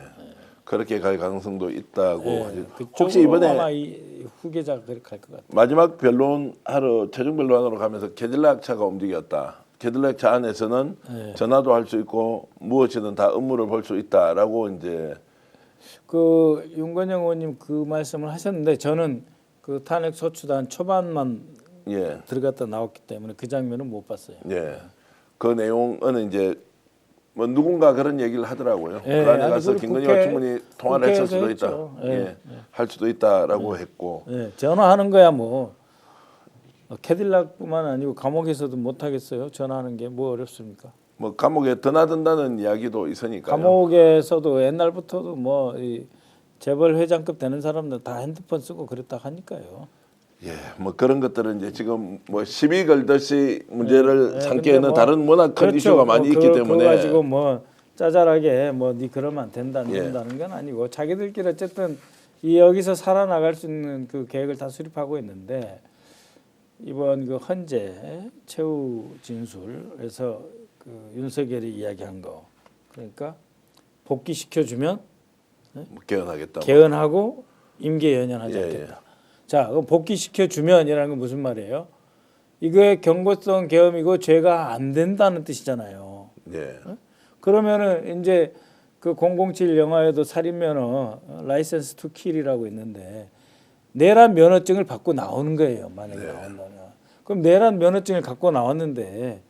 그렇게 갈 가능성도 있다고. 네, 혹시 이번에 아마 이 후계자가 그렇게 갈 것 같아요. 마지막 변론 하러 최종 변론하러 가면서 캐딜락 차가 움직였다. 캐딜락 차 안에서는 네. 전화도 할 수 있고 무엇이든 다 업무를 볼 수 있다라고 이제 그 윤건영 의원님 그 말씀을 하셨는데 저는 그 탄핵 소추단 초반만 예. 들어갔다 나왔기 때문에 그 장면은 못 봤어요. 예. 그 내용은 이제 뭐 누군가 그런 얘기를 하더라고요. 예, 그 안에 아니, 가서 그리고 김건희와 충분히 통화를 했을 국회에서 수도 있다. 했죠. 예, 예. 할 수도 있다라고 했고. 예, 전화하는 거야 뭐 캐딜락뿐만 아니고 감옥에서도 못 하겠어요. 전화하는 게 뭐 어렵습니까? 뭐 감옥에 드나든다는 이야기도 있으니까요. 감옥에서도 옛날부터도 뭐 이 재벌 회장급 되는 사람들 다 핸드폰 쓰고 그랬다 하니까요. 예, 뭐 그런 것들은 이제 지금 뭐 시비 걸듯이 문제를 예, 삼게 근데 하는 뭐 다른 워낙 큰 그렇죠. 이슈가 많이 있기 그거 때문에 가지고 뭐 짜잘하게 뭐 네 그러면 안 된다, 안 예. 된다는 건 아니고 자기들끼리 어쨌든 이 여기서 살아나갈 수 있는 그 계획을 다 수립하고 있는데 이번 그 헌재 최후 진술에서 그 윤석열이 이야기한 거 그러니까 복귀시켜 주면 뭐 개헌하겠다. 개헌하고 임기 연연하지 예, 않겠다. 자, 그럼 복귀시켜 주면이라는 건 무슨 말이에요? 이거의 경고성 계엄이고 죄가 안 된다는 뜻이잖아요. 예. 그러면은 이제 그 007 영화에도 살인 면허 라이센스 투 킬이라고 있는데 내란 면허증을 받고 나오는 거예요. 만약에 나온다면. 그럼 내란 면허증을 갖고 나왔는데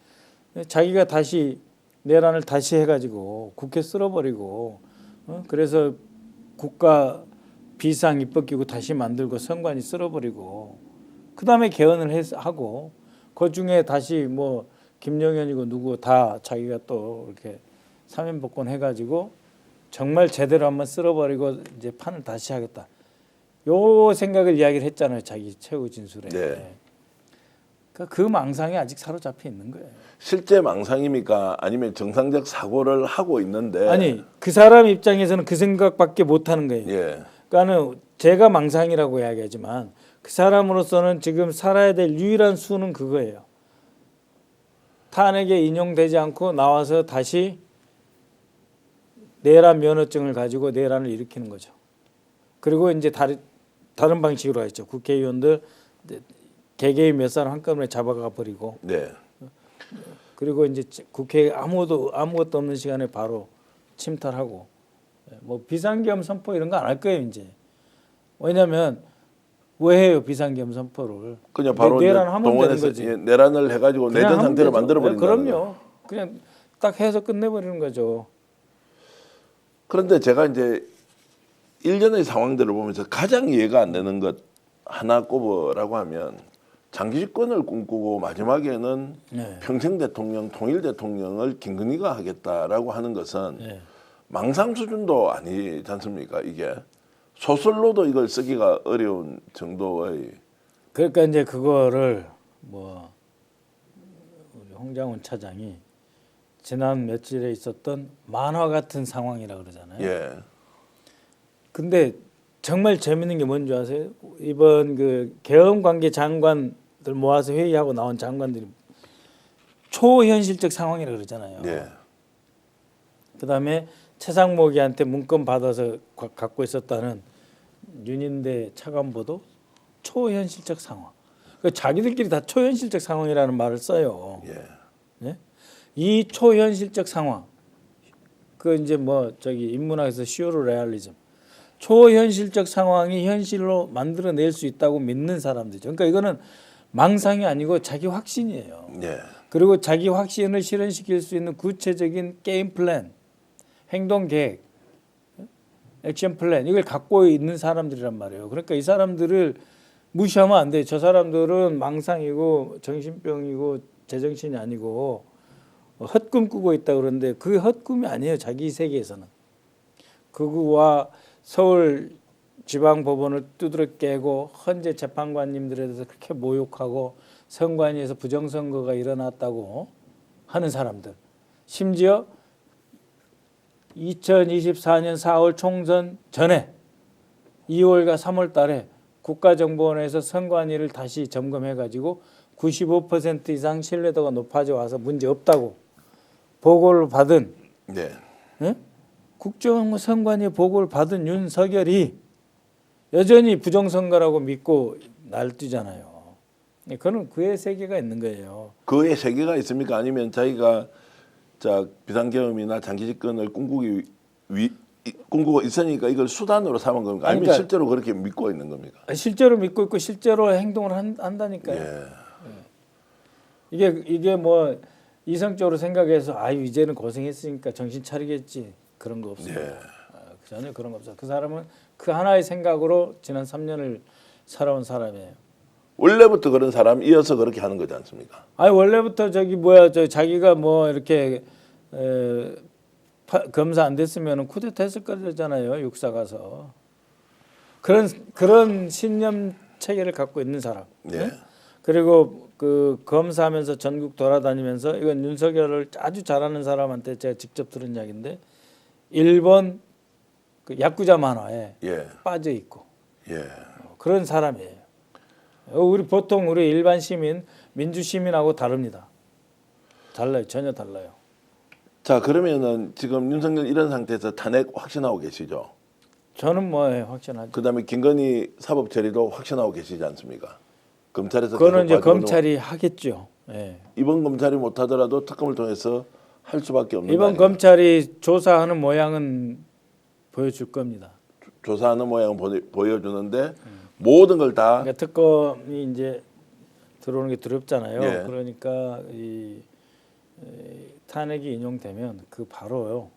자기가 다시 내란을 다시 해가지고 국회 쓸어버리고 그래서 국가 비상 입법기구 다시 만들고 선관위 쓸어버리고 그 다음에 개헌을 하고 그 중에 다시 뭐 김영현이고 누구 다 자기가 또 이렇게 사면복권 해가지고 정말 제대로 한번 쓸어버리고 이제 판을 다시 하겠다. 요 생각을 이야기를 했잖아요. 자기 최후 진술에. 네. 그러니까 그 망상에 아직 사로잡혀 있는 거예요. 실제 망상입니까? 아니면 정상적 사고를 하고 있는데 아니 그 사람 입장에서는 그 생각밖에 못 하는 거예요. 예. 그러니까는 제가 망상이라고 이야기하지만 그 사람으로서는 지금 살아야 될 유일한 수는 그거예요. 탄핵에 인용되지 않고 나와서 다시 내란 면허증을 가지고 내란을 일으키는 거죠. 그리고 이제 다른 방식으로 했죠. 국회의원들 개개인 몇 사람 한꺼번에 잡아가 버리고 네. 그리고 이제 국회에 아무것도 없는 시간에 바로 침탈하고 뭐 비상계엄 선포 이런 거 안 할 거예요 이제. 왜냐하면 왜 해요 비상계엄 선포를? 그냥 바로 내란하면 되는 동원해서 거지. 내란을 해가지고 그냥 내전 하면 상태로 되죠. 만들어 버린다. 그럼요. 그냥 딱 해서 끝내버리는 거죠. 그런데 제가 이제 일련의 상황들을 보면서 가장 이해가 안 되는 것 하나 꼽으라고 하면 장기 집권을 꿈꾸고 마지막에는 네. 평생 대통령, 통일 대통령을 김건희가 하겠다라고 하는 것은 네. 망상 수준도 아니지 않습니까? 이게 소설로도 이걸 쓰기가 어려운 정도의 그러니까 이제 그거를 뭐 우리 홍장훈 차장이 지난 며칠에 있었던 만화 같은 상황이라 그러잖아요. 예, 근데 정말 재밌는 게 뭔지 아세요? 이번 그 계엄 관계 장관들 모아서 회의하고 나온 장관들이 초현실적 상황이라 그러잖아요. 예, 그다음에 최상목이한테 문건 받아서 갖고 있었다는 윤인대 차관보도 초현실적 상황. 그 자기들끼리 다 초현실적 상황이라는 말을 써요. 예. 네? 이 초현실적 상황, 그 이제 뭐 저기 인문학에서 슈어레알리즘, 초현실적 상황이 현실로 만들어낼 수 있다고 믿는 사람들이죠. 그러니까 이거는 망상이 아니고 자기 확신이에요. 예. 그리고 자기 확신을 실현시킬 수 있는 구체적인 게임 플랜, 행동 계획, 액션 플랜 이걸 갖고 있는 사람들이란 말이에요. 그러니까 이 사람들을 무시하면 안 돼요. 저 사람들은 망상이고 정신병이고 제정신이 아니고 헛꿈 꾸고 있다 그러는데 그게 헛꿈이 아니에요. 자기 세계에서는. 그거와 서울 지방법원을 두드려 깨고 헌재 재판관님들에 대해서 그렇게 모욕하고 선관위에서 부정선거가 일어났다고 하는 사람들. 심지어 2024년 4월 총선 전에 2월과 3월 달에 국가정보원에서 선관위를 다시 점검해가지고 95% 이상 신뢰도가 높아져 와서 문제 없다고 보고를 받은 네. 예? 국정선관위 보고를 받은 윤석열이 여전히 부정선거라고 믿고 날뛰잖아요. 그는 그의 세계가 있는 거예요. 그의 세계가 있습니까? 아니면 자기가 자 비상계엄이나 장기 집권을 꿈꾸고 있으니까 이걸 수단으로 삼은 겁니까? 아니면 그러니까 실제로 그렇게 믿고 있는 겁니까? 실제로 믿고 있고 실제로 행동을 한다니까요. 예. 이게 뭐 이성적으로 생각해서 아유 이제는 고생했으니까 정신 차리겠지 그런 거 없어요. 예. 전혀 그런 거 없어요. 그 사람은 그 하나의 생각으로 지난 3년을 살아온 사람이에요. 원래부터 그런 사람 이어서 그렇게 하는 거지 않습니까? 아니 원래부터 저기 뭐야 저 자기가 뭐 이렇게 검사 안 됐으면은 쿠데타 했을 거잖아요. 육사 가서 그런 신념 체계를 갖고 있는 사람. 예. 네? 그리고 그 검사하면서 전국 돌아다니면서 이건 윤석열을 아주 잘하는 사람한테 제가 직접 들은 이야기인데 일본 그 야쿠자 만화에 예. 빠져 있고 예. 그런 사람이에요. 우리 일반 시민, 민주 시민하고 다릅니다. 달라요, 전혀 달라요. 자 그러면은 지금 윤석열 이런 상태에서 탄핵 확신하고 계시죠? 저는 뭐 확신하죠. 그다음에 김건희 사법 처리도 확신하고 계시지 않습니까? 검찰에서 그거는 이제 계속 봐주고 검찰이 하겠죠. 예. 이번 검찰이 못하더라도 특검을 통해서 할 수밖에 없는 거 이번 아닙니까? 검찰이 조사하는 모양은 보여줄 겁니다. 조사하는 모양을 보여주는데 모든 걸 다 그러니까 특검이 이제 들어오는 게 두렵잖아요. 예. 그러니까 이 탄핵이 인용되면 그 바로요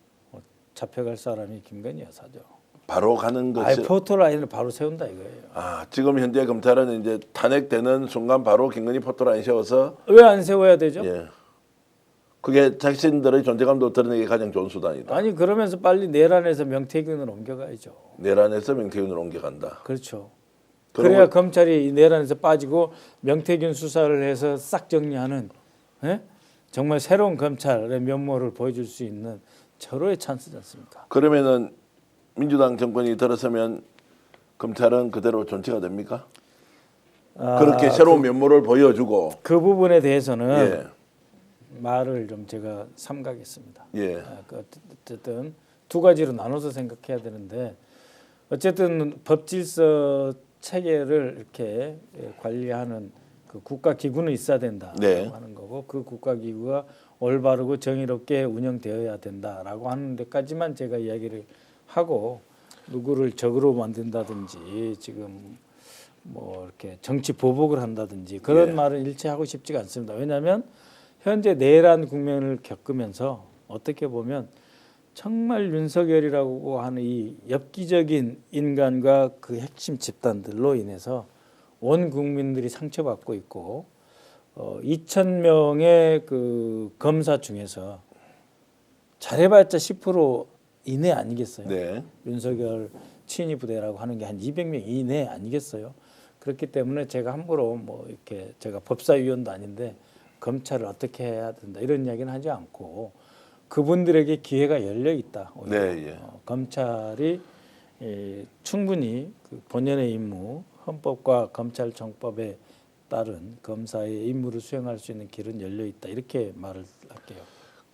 잡혀갈 사람이 김건희 여사죠. 바로 가는 아예 것이 포토라인을 바로 세운다 이거예요. 지금 현재 검찰은 이제 탄핵되는 순간 바로 김건희 포토라인 세워서 왜 안 세워야 되죠? 예. 그게 자신들의 존재감도 드러내기 가장 좋은 수단이다. 아니 그러면서 빨리 내란에서 명태균을 옮겨가야죠. 내란에서 명태균으로 옮겨간다. 그렇죠. 그러면- 그래야 검찰이 이 내란에서 빠지고 명태균 수사를 해서 싹 정리하는 예? 정말 새로운 검찰의 면모를 보여줄 수 있는 절호의 찬스지 않습니까? 그러면은 민주당 정권이 들어서면 검찰은 그대로 존치가 됩니까? 그렇게 새로운 면모를 보여주고 그 부분에 대해서는 예. 말을 좀 제가 삼가겠습니다. 예. 어쨌든 두 가지로 나눠서 생각해야 되는데 어쨌든 법질서 체계를 이렇게 관리하는 그 국가기구는 있어야 된다라고 네. 하는 거고 그 국가기구가 올바르고 정의롭게 운영되어야 된다라고 하는 데까지만 제가 이야기를 하고 누구를 적으로 만든다든지 지금 뭐 이렇게 정치 보복을 한다든지 그런 예. 말은 일체 하고 싶지가 않습니다. 왜냐하면 현재 내란 국면을 겪으면서 어떻게 보면 정말 윤석열이라고 하는 이 엽기적인 인간과 그 핵심 집단들로 인해서 온 국민들이 상처받고 있고 2,000명의 그 검사 중에서 잘해봤자 10% 이내 아니겠어요? 네. 윤석열 친위 부대라고 하는 게 한 200명 이내 아니겠어요? 그렇기 때문에 제가 함부로 뭐 이렇게 제가 법사위원도 아닌데 검찰을 어떻게 해야 된다 이런 이야기는 하지 않고 그분들에게 기회가 열려 있다. 오히려. 네, 예. 검찰이 충분히 그 본연의 임무, 헌법과 검찰청법에 따른 검사의 임무를 수행할 수 있는 길은 열려 있다. 이렇게 말을 할게요.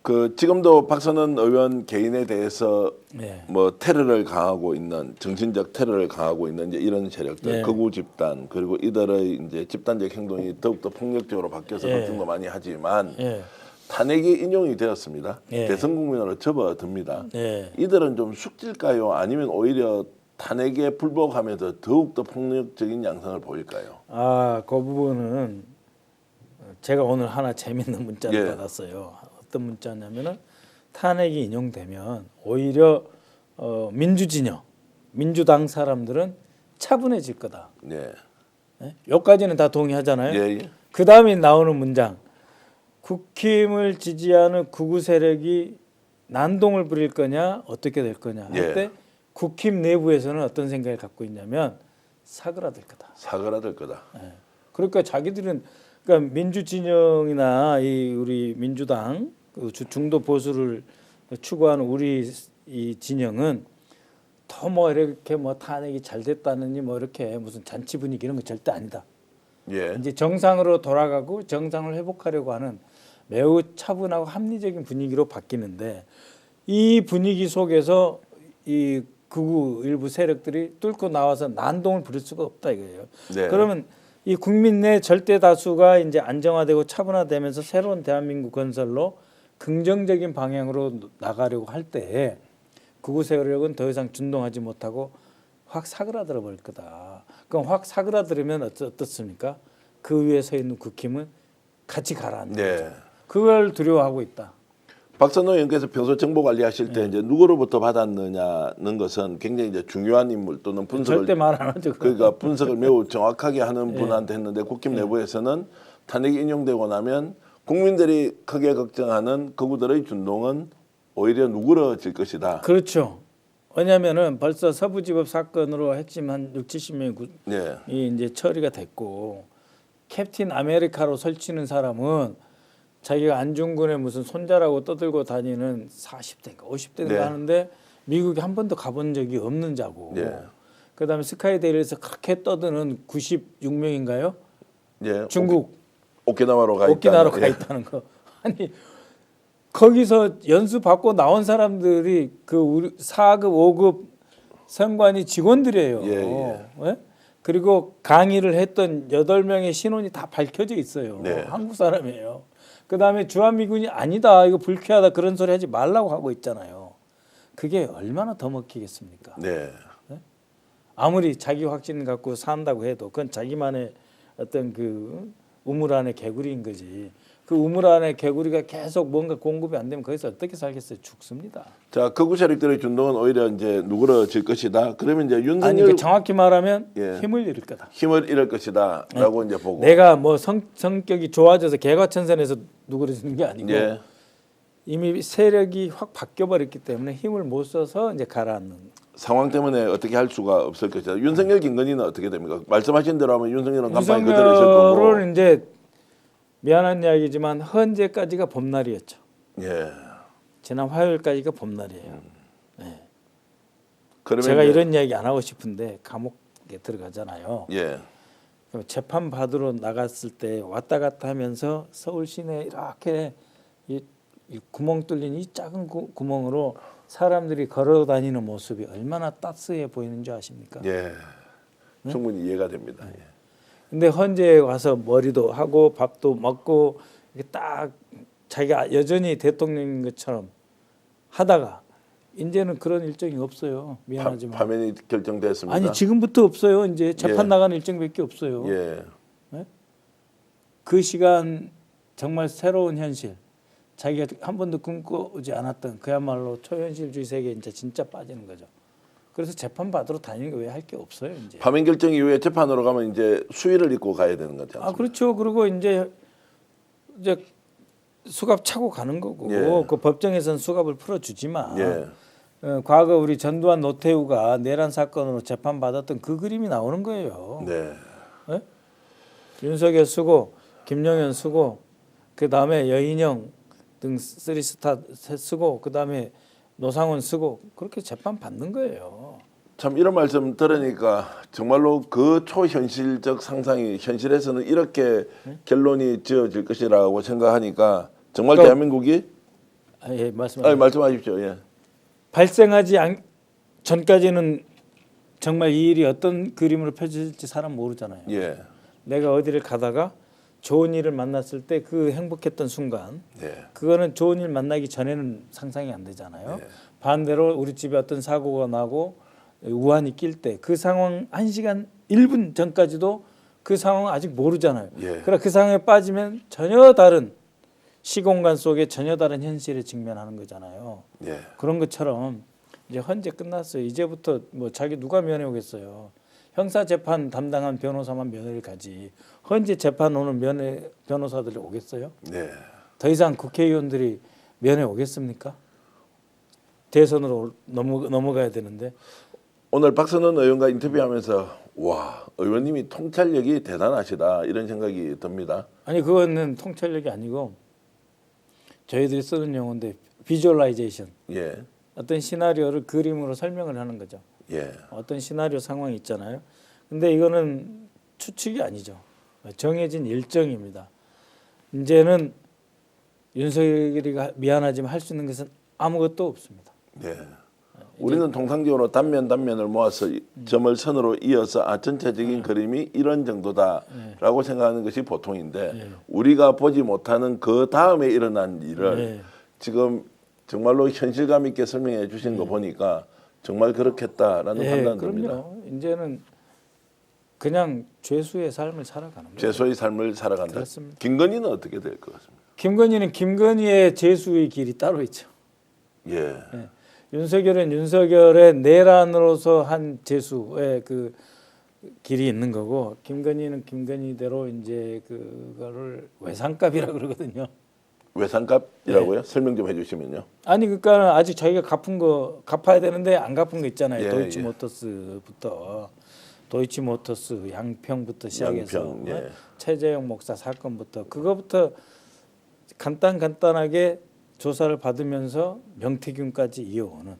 그 지금도 박선원 의원 개인에 대해서 네. 뭐 테러를 강하고 있는 정신적 테러를 강하고 있는 이제 이런 세력들 네. 극우 집단 그리고 이들의 이제 집단적 행동이 더욱더 폭력적으로 바뀌어서 예. 걱정도 많이 하지만 예. 탄핵이 인용이 되었습니다. 예. 대선 국민으로 접어듭니다. 예. 이들은 좀 숙질까요? 아니면 오히려 탄핵에 불복하면서 더욱더 폭력적인 양상을 보일까요? 그 부분은 제가 오늘 하나 재밌는 문자를 예. 받았어요. 어떤 문자냐면은 탄핵이 인용되면 오히려 민주진영, 민주당 사람들은 차분해질 거다. 네. 네? 여기까지는 다 동의하잖아요. 예, 예. 그 다음에 나오는 문장. 국힘을 지지하는 극우 세력이 난동을 부릴 거냐 어떻게 될 거냐 할 예. 때 국힘 내부에서는 어떤 생각을 갖고 있냐면 사그라들 거다. 사그라들 거다. 예. 그러니까 자기들은 그러니까 민주 진영이나 이 우리 민주당 그 중도 보수를 추구하는 우리 이 진영은 더 뭐 이렇게 뭐 탄핵이 잘 됐다느니 뭐 이렇게 무슨 잔치 분위기 이런 거 절대 아니다. 예. 이제 정상으로 돌아가고 정상을 회복하려고 하는 매우 차분하고 합리적인 분위기로 바뀌는데 이 분위기 속에서 이 극우 일부 세력들이 뚫고 나와서 난동을 부릴 수가 없다 이거예요. 네. 그러면 이 국민 내 절대 다수가 이제 안정화되고 차분화되면서 새로운 대한민국 건설로 긍정적인 방향으로 나가려고 할 때에 극우 세력은 더 이상 준동하지 못하고 확 사그라들어 버릴 거다. 그럼 확 사그라들으면 어떻습니까? 그 위에 서 있는 국힘은 같이 가라앉는 네. 거죠. 그걸 두려워하고 있다. 박선호 의원께서 평소 정보 관리하실 네. 때 이제 누구로부터 받았느냐는 것은 굉장히 이제 중요한 인물 또는 분석을 절대 말 안 하죠. 그러니까 분석을 매우 정확하게 하는 예. 분한테 했는데 국힘 내부에서는 탄핵이 인용되고 나면 국민들이 크게 걱정하는 극우들의 준동은 오히려 누그러질 것이다. 그렇죠. 왜냐하면은 벌써 서부지법 사건으로 핵심 한 60~70명이 네. 이제 처리가 됐고 캡틴 아메리카로 설치는 사람은 자기가 안중근의 무슨 손자라고 떠들고 다니는 40대인가 50대인가 네. 하는데 미국에 한 번도 가본 적이 없는 자고 네. 그다음에 스카이데일에서 그렇게 떠드는 96명인가요? 예. 중국 오키나와로 가 오키나와로 있다는, 가 예. 있다는 거. 아니 거기서 연수 받고 나온 사람들이 그 우리 4급, 5급 선관위 직원들이에요. 예, 예? 그리고 강의를 했던 8명의 신원이 다 밝혀져 있어요. 네. 한국 사람이에요. 그다음에 주한미군이 아니다. 이거 불쾌하다. 그런 소리 하지 말라고 하고 있잖아요. 그게 얼마나 더 먹히겠습니까? 네. 아무리 자기 확신 갖고 산다고 해도 그건 자기만의 어떤 그 우물 안의 개구리인 거지. 그 우물 안에 개구리가 계속 뭔가 공급이 안 되면 거기서 어떻게 살겠어요? 죽습니다. 자, 극우 세력들의 준동은 오히려 이제 누그러질 것이다. 그러면 이제 아니 윤석열 그 정확히 말하면 예. 힘을 잃을 거다. 힘을 잃을 것이다라고 이제 보고. 내가 뭐 성격이 좋아져서 개과천선해서 누그러지는 게 아니고 예. 이미 세력이 확 바뀌어 버렸기 때문에 힘을 못 써서 이제 가라앉는. 상황 때문에 어떻게 할 수가 없을 것이다. 윤석열, 김건희는 어떻게 됩니까? 말씀하신 대로 하면 윤석열은 간판이 그대로 있을 거고. 윤석열은 이제 미안한 이야기지만 헌재까지가 봄날이었죠. 예. 지난 화요일까지가 봄날이에요. 그러면 제가 이제- 이런 이야기 안 하고 싶은데 감옥에 들어가잖아요. 예. 그럼 재판 받으러 나갔을 때 왔다 갔다 하면서 서울 시내 이렇게 이 구멍 뚫린 이 작은 구멍으로 사람들이 걸어 다니는 모습이 얼마나 따스해 보이는 줄 아십니까? 예. 충분히 이해가 됩니다. 예. 근데 헌재에 와서 머리도 하고 밥도 먹고 이렇게 딱 자기가 여전히 대통령인 것처럼 하다가 이제는 그런 일정이 없어요. 미안하지만. 파면이 결정됐습니다. 아니 지금부터 없어요. 이제 재판 예. 나가는 일정밖에 없어요. 예. 그 시간 정말 새로운 현실, 자기가 한 번도 꿈꾸지 않았던 그야말로 초현실주의 세계에 이제 진짜 빠지는 거죠. 그래서 재판 받으러 다니는 거 왜 할 게 없어요 이제. 파면 결정 이후에 재판으로 가면 이제 수의를 입고 가야 되는 거죠. 아 그렇죠. 그리고 이제 수갑 차고 가는 거고 예. 그 법정에서는 수갑을 풀어주지만 예. 과거 우리 전두환 노태우가 내란 사건으로 재판 받았던 그 그림이 나오는 거예요. 네. 예? 윤석열 쓰고 김용현 쓰고 그 다음에 여인영 등 쓰리스타 쓰고 그 다음에 노상원 쓰고 그렇게 재판 받는 거예요. 참 이런 말씀 들으니까 정말로 그 초현실적 상상이 현실에서는 이렇게 결론이 지어질 것이라고 생각하니까 정말 그러니까- 대한민국이 예, 말씀하세요. 말씀하십시오. 예. 발생하지 전까지는 정말 이 일이 어떤 그림으로 펼쳐질지 사람 모르잖아요. 예. 내가 어디를 가다가 좋은 일을 만났을 때 그 행복했던 순간 예. 그거는 좋은 일 만나기 전에는 상상이 안 되잖아요. 반대로 우리 집에 어떤 사고가 나고 우한이 낄 때 그 상황 1시간 1분 전까지도 그 상황 아직 모르잖아요. 예. 그러나 그 상황에 빠지면 전혀 다른 시공간 속에 전혀 다른 현실에 직면하는 거잖아요. 예. 그런 것처럼 이제 헌재 끝났어요. 이제부터 뭐 자기 누가 면회 오겠어요. 형사 재판 담당한 변호사만 면회를 가지. 헌재 재판 오는 면회 변호사들이 오겠어요? 네. 더 이상 국회의원들이 면회 오겠습니까? 대선으로 넘어가야 되는데. 오늘 박선원 의원과 인터뷰하면서 와 의원님이 통찰력이 대단하시다 이런 생각이 듭니다. 아니 그거는 통찰력이 아니고 저희들이 쓰는 용어인데 비주얼라이제이션. 예. 어떤 시나리오를 그림으로 설명을 하는 거죠. 예. 어떤 시나리오 상황이 있잖아요. 근데 이거는 추측이 아니죠. 정해진 일정입니다. 이제는 윤석열이가 미안하지만 할 수 있는 것은 아무것도 없습니다. 예. 우리는 통상적으로 단면을 모아서 점을 선으로 이어서 전체적인 그림이 이런 정도다라고 생각하는 것이 보통인데 우리가 보지 못하는 그 다음에 일어난 일을 지금 정말로 현실감 있게 설명해 주신 거 보니까 정말 그렇겠다라는 판단 듭니다. 그럼요. 이제는 그냥 죄수의 삶을 살아가는 거예요. 죄수의 삶을 살아간다. 그렇습니다. 김건희는 어떻게 될 것 같습니까? 김건희는 김건희의 죄수의 길이 따로 있죠. 예. 윤석열은 윤석열의 내란으로서 한 죄수의 그 길이 있는 거고 김건희는 김건희대로 이제 그거를 외상값이라 그러거든요. 외상값이라고요? 설명 좀 해주시면요. 아니 그러니까 아직 자기가 갚은 거 갚아야 되는데 안 갚은 거 있잖아요. 예, 도이치모터스부터 도이치모터스 양평부터 시작해서 양평, 예. 최재형 목사 사건부터 그거부터 간단하게 조사를 받으면서 명태균까지 이어오는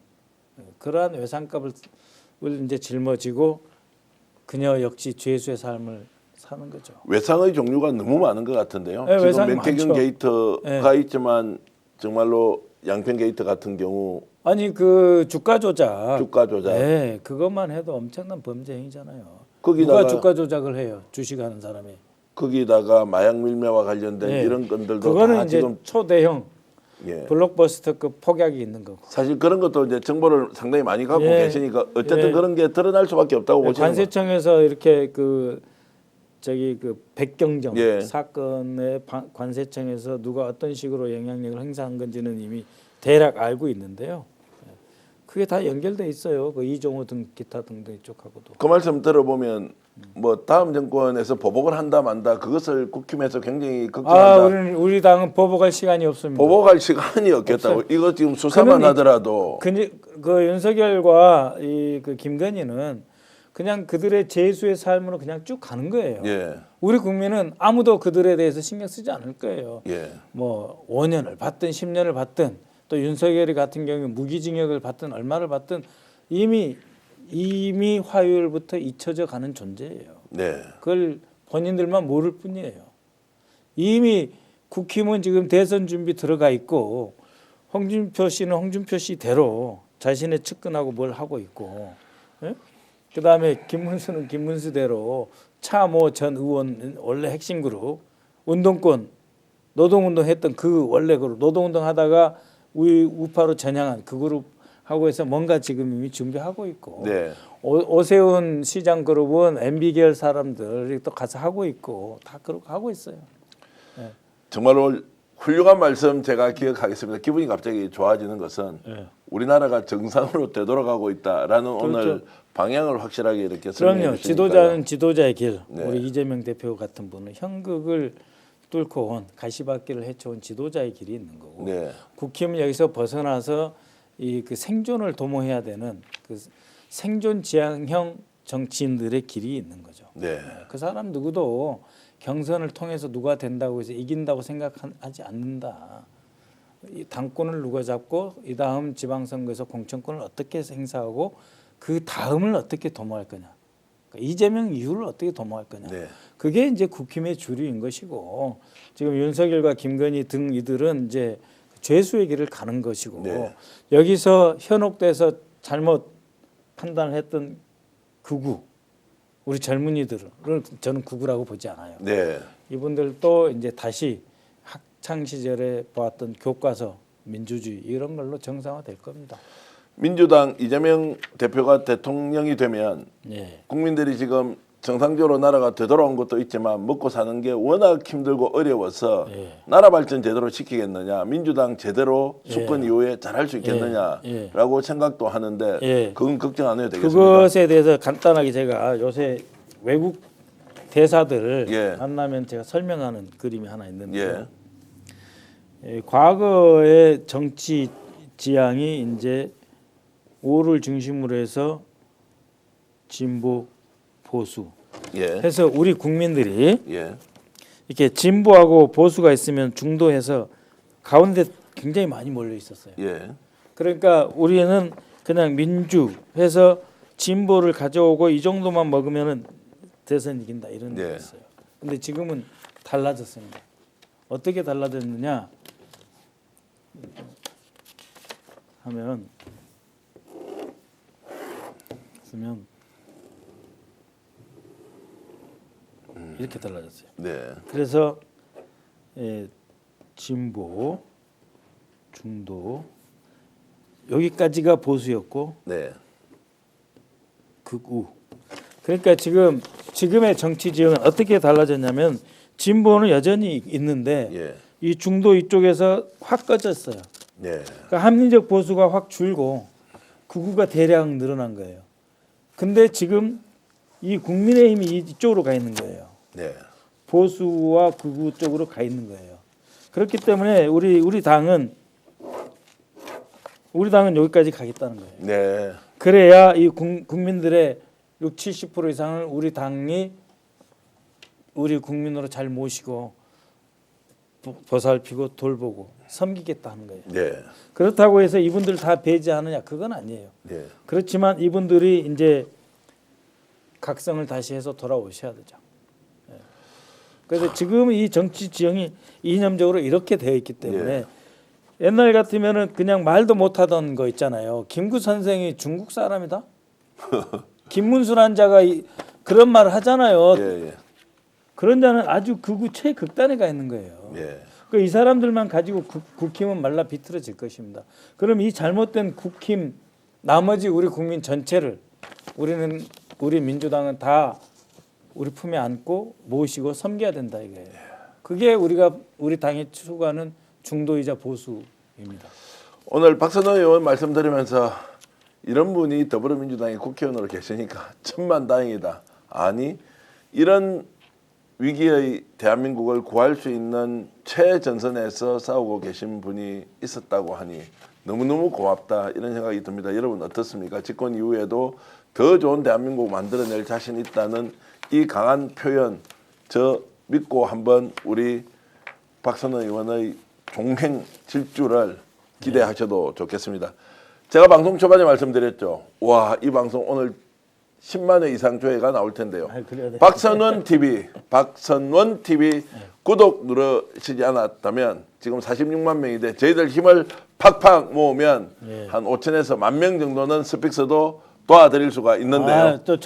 그러한 외상값을 이제 짊어지고 그녀 역시 죄수의 삶을 사는 거죠. 외상의 종류가 너무 많은 것 같은데요. 네, 지금 외상이 멘태균 많죠. 게이트가 있지만 정말로 양평 게이트 같은 경우 아니 그 주가 조작. 네. 그것만 해도 엄청난 범죄 행위잖아요. 거기다가 누가 주가 조작을 해요? 주식하는 사람이. 거기다가 마약 밀매와 관련된 네. 이런 건들도 그거는 다 이제 지금 초대형 예. 블록버스터급 폭약이 있는 거고. 사실 그런 것도 이제 정보를 상당히 많이 갖고 예. 계시니까 어쨌든 예. 그런 게 드러날 수밖에 없다고 보시는 거예요. 관세청에서 이렇게 그 백경정 예. 사건의 관세청에서 누가 어떤 식으로 영향력을 행사한 건지는 이미 대략 알고 있는데요. 그게 다 연결돼 있어요. 그 이종호 등 기타 등등 쪽하고도. 그 말씀 들어보면 뭐 다음 정권에서 보복을 한다 만다 그것을 국힘에서 굉장히 걱정한다. 우리 당은 보복할 시간이 없습니다. 보복할 시간이 없겠다고. 없어요. 이거 지금 수사만 그는 하더라도 그 윤석열과 그 김건희는 그냥 그들의 죄수의 삶으로 그냥 쭉 가는 거예요. 예. 우리 국민은 아무도 그들에 대해서 신경 쓰지 않을 거예요. 예. 뭐 5년을 받든 10년을 받든 또 윤석열이 같은 경우 무기징역을 받든 얼마를 받든 이미 화요일부터 잊혀져 가는 존재예요. 네. 그걸 본인들만 모를 뿐이에요. 이미 국힘은 지금 대선 준비 들어가 있고 홍준표 씨는 홍준표 씨대로 자신의 측근하고 뭘 하고 있고, 예? 그다음에 김문수는 김문수대로 차모 전 의원 원래 핵심 그룹 운동권 노동운동 했던 그 원래 그룹 노동운동 하다가 우파로 전향한 그 그룹 하고 해서 뭔가 지금 이미 준비하고 있고 네. 오세훈 시장 그룹은 MB계열 사람들이 또 가서 하고 있고 다 그렇게 하고 있어요. 정말로 훌륭한 말씀 제가 기억하겠습니다. 기분이 갑자기 좋아지는 것은 네. 우리나라가 정상으로 되돌아가고 있다라는 그렇죠. 오늘 방향을 확실하게 이렇게 설명해 그럼요. 주시니까요. 지도자는 지도자의 길. 네. 우리 이재명 대표 같은 분은 현극을 뚫고 온 가시밭길을 헤쳐온 지도자의 길이 있는 거고 네. 국힘은 여기서 벗어나서 이 그 생존을 도모해야 되는 그 생존 지향형 정치인들의 길이 있는 거죠. 네. 그 사람 누구도 경선을 통해서 누가 된다고 해서 이긴다고 생각하지 않는다. 이 당권을 누가 잡고 이 다음 지방선거에서 공천권을 어떻게 행사하고 그 다음을 어떻게 도모할 거냐. 그러니까 이재명 이후를 어떻게 도모할 거냐. 네. 그게 이제 국힘의 주류인 것이고 지금 윤석열과 김건희 등 이들은 이제 죄수의 길을 가는 것이고 네. 여기서 현혹돼서 잘못 판단을 했던 극우 우리 젊은이들을 저는 극우라고 보지 않아요. 네. 이분들도 이제 다시 학창 시절에 보았던 교과서 민주주의 이런 걸로 정상화될 겁니다. 민주당 이재명 대표가 대통령이 되면 예. 국민들이 지금 정상적으로 나라가 되돌아온 것도 있지만 먹고 사는 게 워낙 힘들고 어려워서 예. 나라 발전 제대로 시키겠느냐, 민주당 제대로 수권 예. 이후에 잘할 수 있겠느냐라고 생각도 하는데 예. 그건 걱정 안 해도 되겠습니다. 그것에 대해서 간단하게 제가 요새 외국 대사들 예. 만나면 제가 설명하는 그림이 하나 있는데 예. 과거의 정치 지향이 이제 우를 중심으로 해서 진보 보수 예. 해서 우리 국민들이 예. 이렇게 진보하고 보수가 있으면 중도해서 가운데 굉장히 많이 몰려 있었어요. 예. 그러니까 우리는 그냥 민주해서 진보를 가져오고 이 정도만 먹으면은 대선 이긴다 이런 네. 거였어요. 근데 지금은 달라졌습니다. 어떻게 달라졌느냐 하면 이렇게 달라졌어요. 네. 그래서 진보, 중도 여기까지가 보수였고 네. 극우. 그러니까 지금의 정치 지형은 어떻게 달라졌냐면 진보는 여전히 있는데 예. 이 중도 이쪽에서 확 꺼졌어요. 네. 그러니까 합리적 보수가 확 줄고 극우가 대량 늘어난 거예요. 근데 지금 이 국민의힘이 이쪽으로 가 있는 거예요. 네. 보수와 극우 쪽으로 가 있는 거예요. 그렇기 때문에 우리 당은 여기까지 가겠다는 거예요. 네. 그래야 이 국민들의 60-70% 이상을 우리 당이 우리 국민으로 잘 모시고 보살피고 돌보고 섬기겠다 하는 거예요. 네. 그렇다고 해서 이분들 다 배제하느냐 그건 아니에요. 네. 그렇지만 이분들이 이제 각성을 다시 해서 돌아오셔야 되죠. 예. 그래서 지금 이 정치 지형이 이념적으로 이렇게 되어 있기 때문에 옛날 같으면은 그냥 말도 못하던 거 있잖아요. 김구 선생이 중국 사람이다. 김문수란 자가 그런 말을 하잖아요. 예. 예. 그런 자는 아주 극우 최극단에 가 있는 거예요. 예. 이 사람들만 가지고 국힘은 말라 비틀어질 것입니다. 그럼 이 잘못된 국힘 나머지 우리 국민 전체를 우리 민주당은 다 우리 품에 안고 모시고 섬겨야 된다 이거예요. 그게 우리 당이 추구하는 중도이자 보수입니다. 오늘 박선호 의원 말씀드리면서 이런 분이 더불어민주당의 국회의원으로 계시니까 천만다행이다. 아니 이런 위기의 대한민국을 구할 수 있는 최전선에서 싸우고 계신 분이 있었다고 하니 너무너무 고맙다 이런 생각이 듭니다. 여러분 어떻습니까? 집권 이후에도 더 좋은 대한민국 만들어낼 자신 있다는 이 강한 표현 저 믿고 한번 우리 박선호 의원의 종행 질주를 기대하셔도 좋겠습니다. 제가 방송 초반에 말씀드렸죠. 와, 이 방송 오늘 10만 회 이상 조회가 나올 텐데요. 박선원 TV 구독 누르시지 않았다면 지금 46만 명인데 저희들 힘을 팍팍 모으면 한 5천에서 1만 명 정도는 스픽스도 도와드릴 수가 있는데요. 또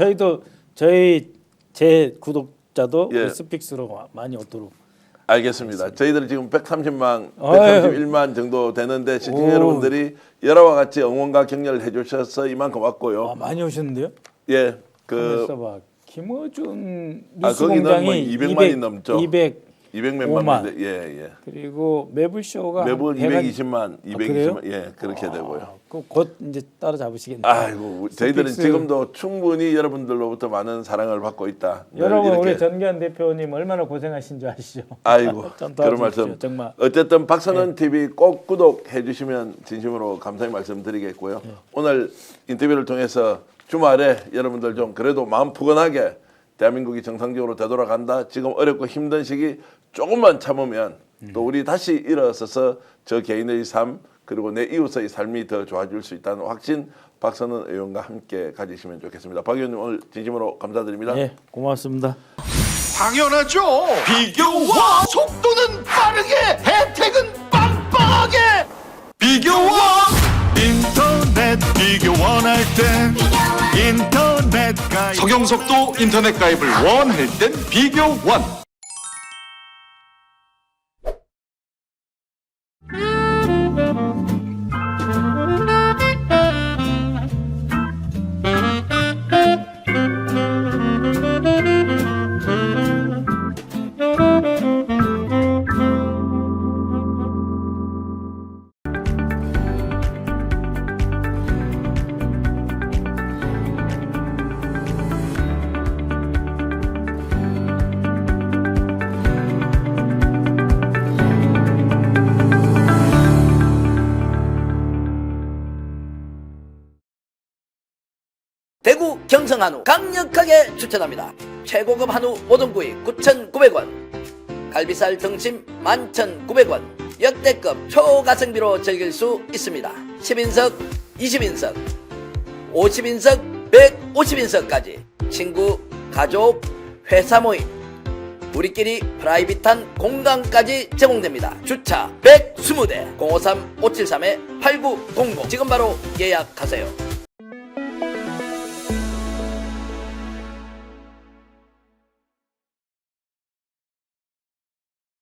제 구독자도 그 스픽스로 많이 오도록 알겠습니다. 저희들이 지금 130만, 아유. 131만 정도 되는데 시청 오. 여러분들이 여러와 같이 응원과 격려를 해주셔서 이만큼 왔고요. 아, 많이 오셨는데요? 예, 가만있어 봐. 김어준 거기는 뭐 뉴스공장이 200만이 넘죠. 200몇만 200몇만. 예. 그리고 매불쇼가 매번 한 220만, 220만. 예, 그렇게 되고요. 곧 이제 따라잡으시겠네요. 아이고, 저희들은 스픽스. 지금도 충분히 여러분들로부터 많은 사랑을 받고 있다. 늘 여러분 이렇게. 우리 전기현 대표님 얼마나 고생하신 줄 아시죠? 아이고, 좀 그런 도와주십시오, 말씀. 정말. 어쨌든 박선원 TV 꼭 구독해 주시면 진심으로 감사의 말씀드리겠고요. 오늘 인터뷰를 통해서 주말에 여러분들 좀 그래도 마음 푸근하게 대한민국이 정상적으로 되돌아간다. 지금 어렵고 힘든 시기 조금만 참으면 또 우리 다시 일어서서 저 개인의 삶 그리고 내 이웃의 삶이 더 좋아질 수 있다는 확신 박선원 의원과 함께 가지시면 좋겠습니다. 박 의원님 오늘 진심으로 감사드립니다. 예, 고맙습니다. 당연하죠. 비교와 속도는 빠르게, 혜택은 빵빵하게. 비교와 인터넷 비교 원할 땐 인터넷 가입. 서경석도 인터넷 가입을 원할 땐 비교 원. 대구 경성 한우 강력하게 추천합니다. 최고급 한우 모듬구이 9,900원, 갈비살 등심 11,900원, 역대급 초가성비로 즐길 수 있습니다. 10인석, 20인석, 50인석, 150인석까지 친구, 가족, 회사 모임, 우리끼리 프라이빗한 공간까지 제공됩니다. 주차 120대 053-573-8900 지금 바로 예약하세요.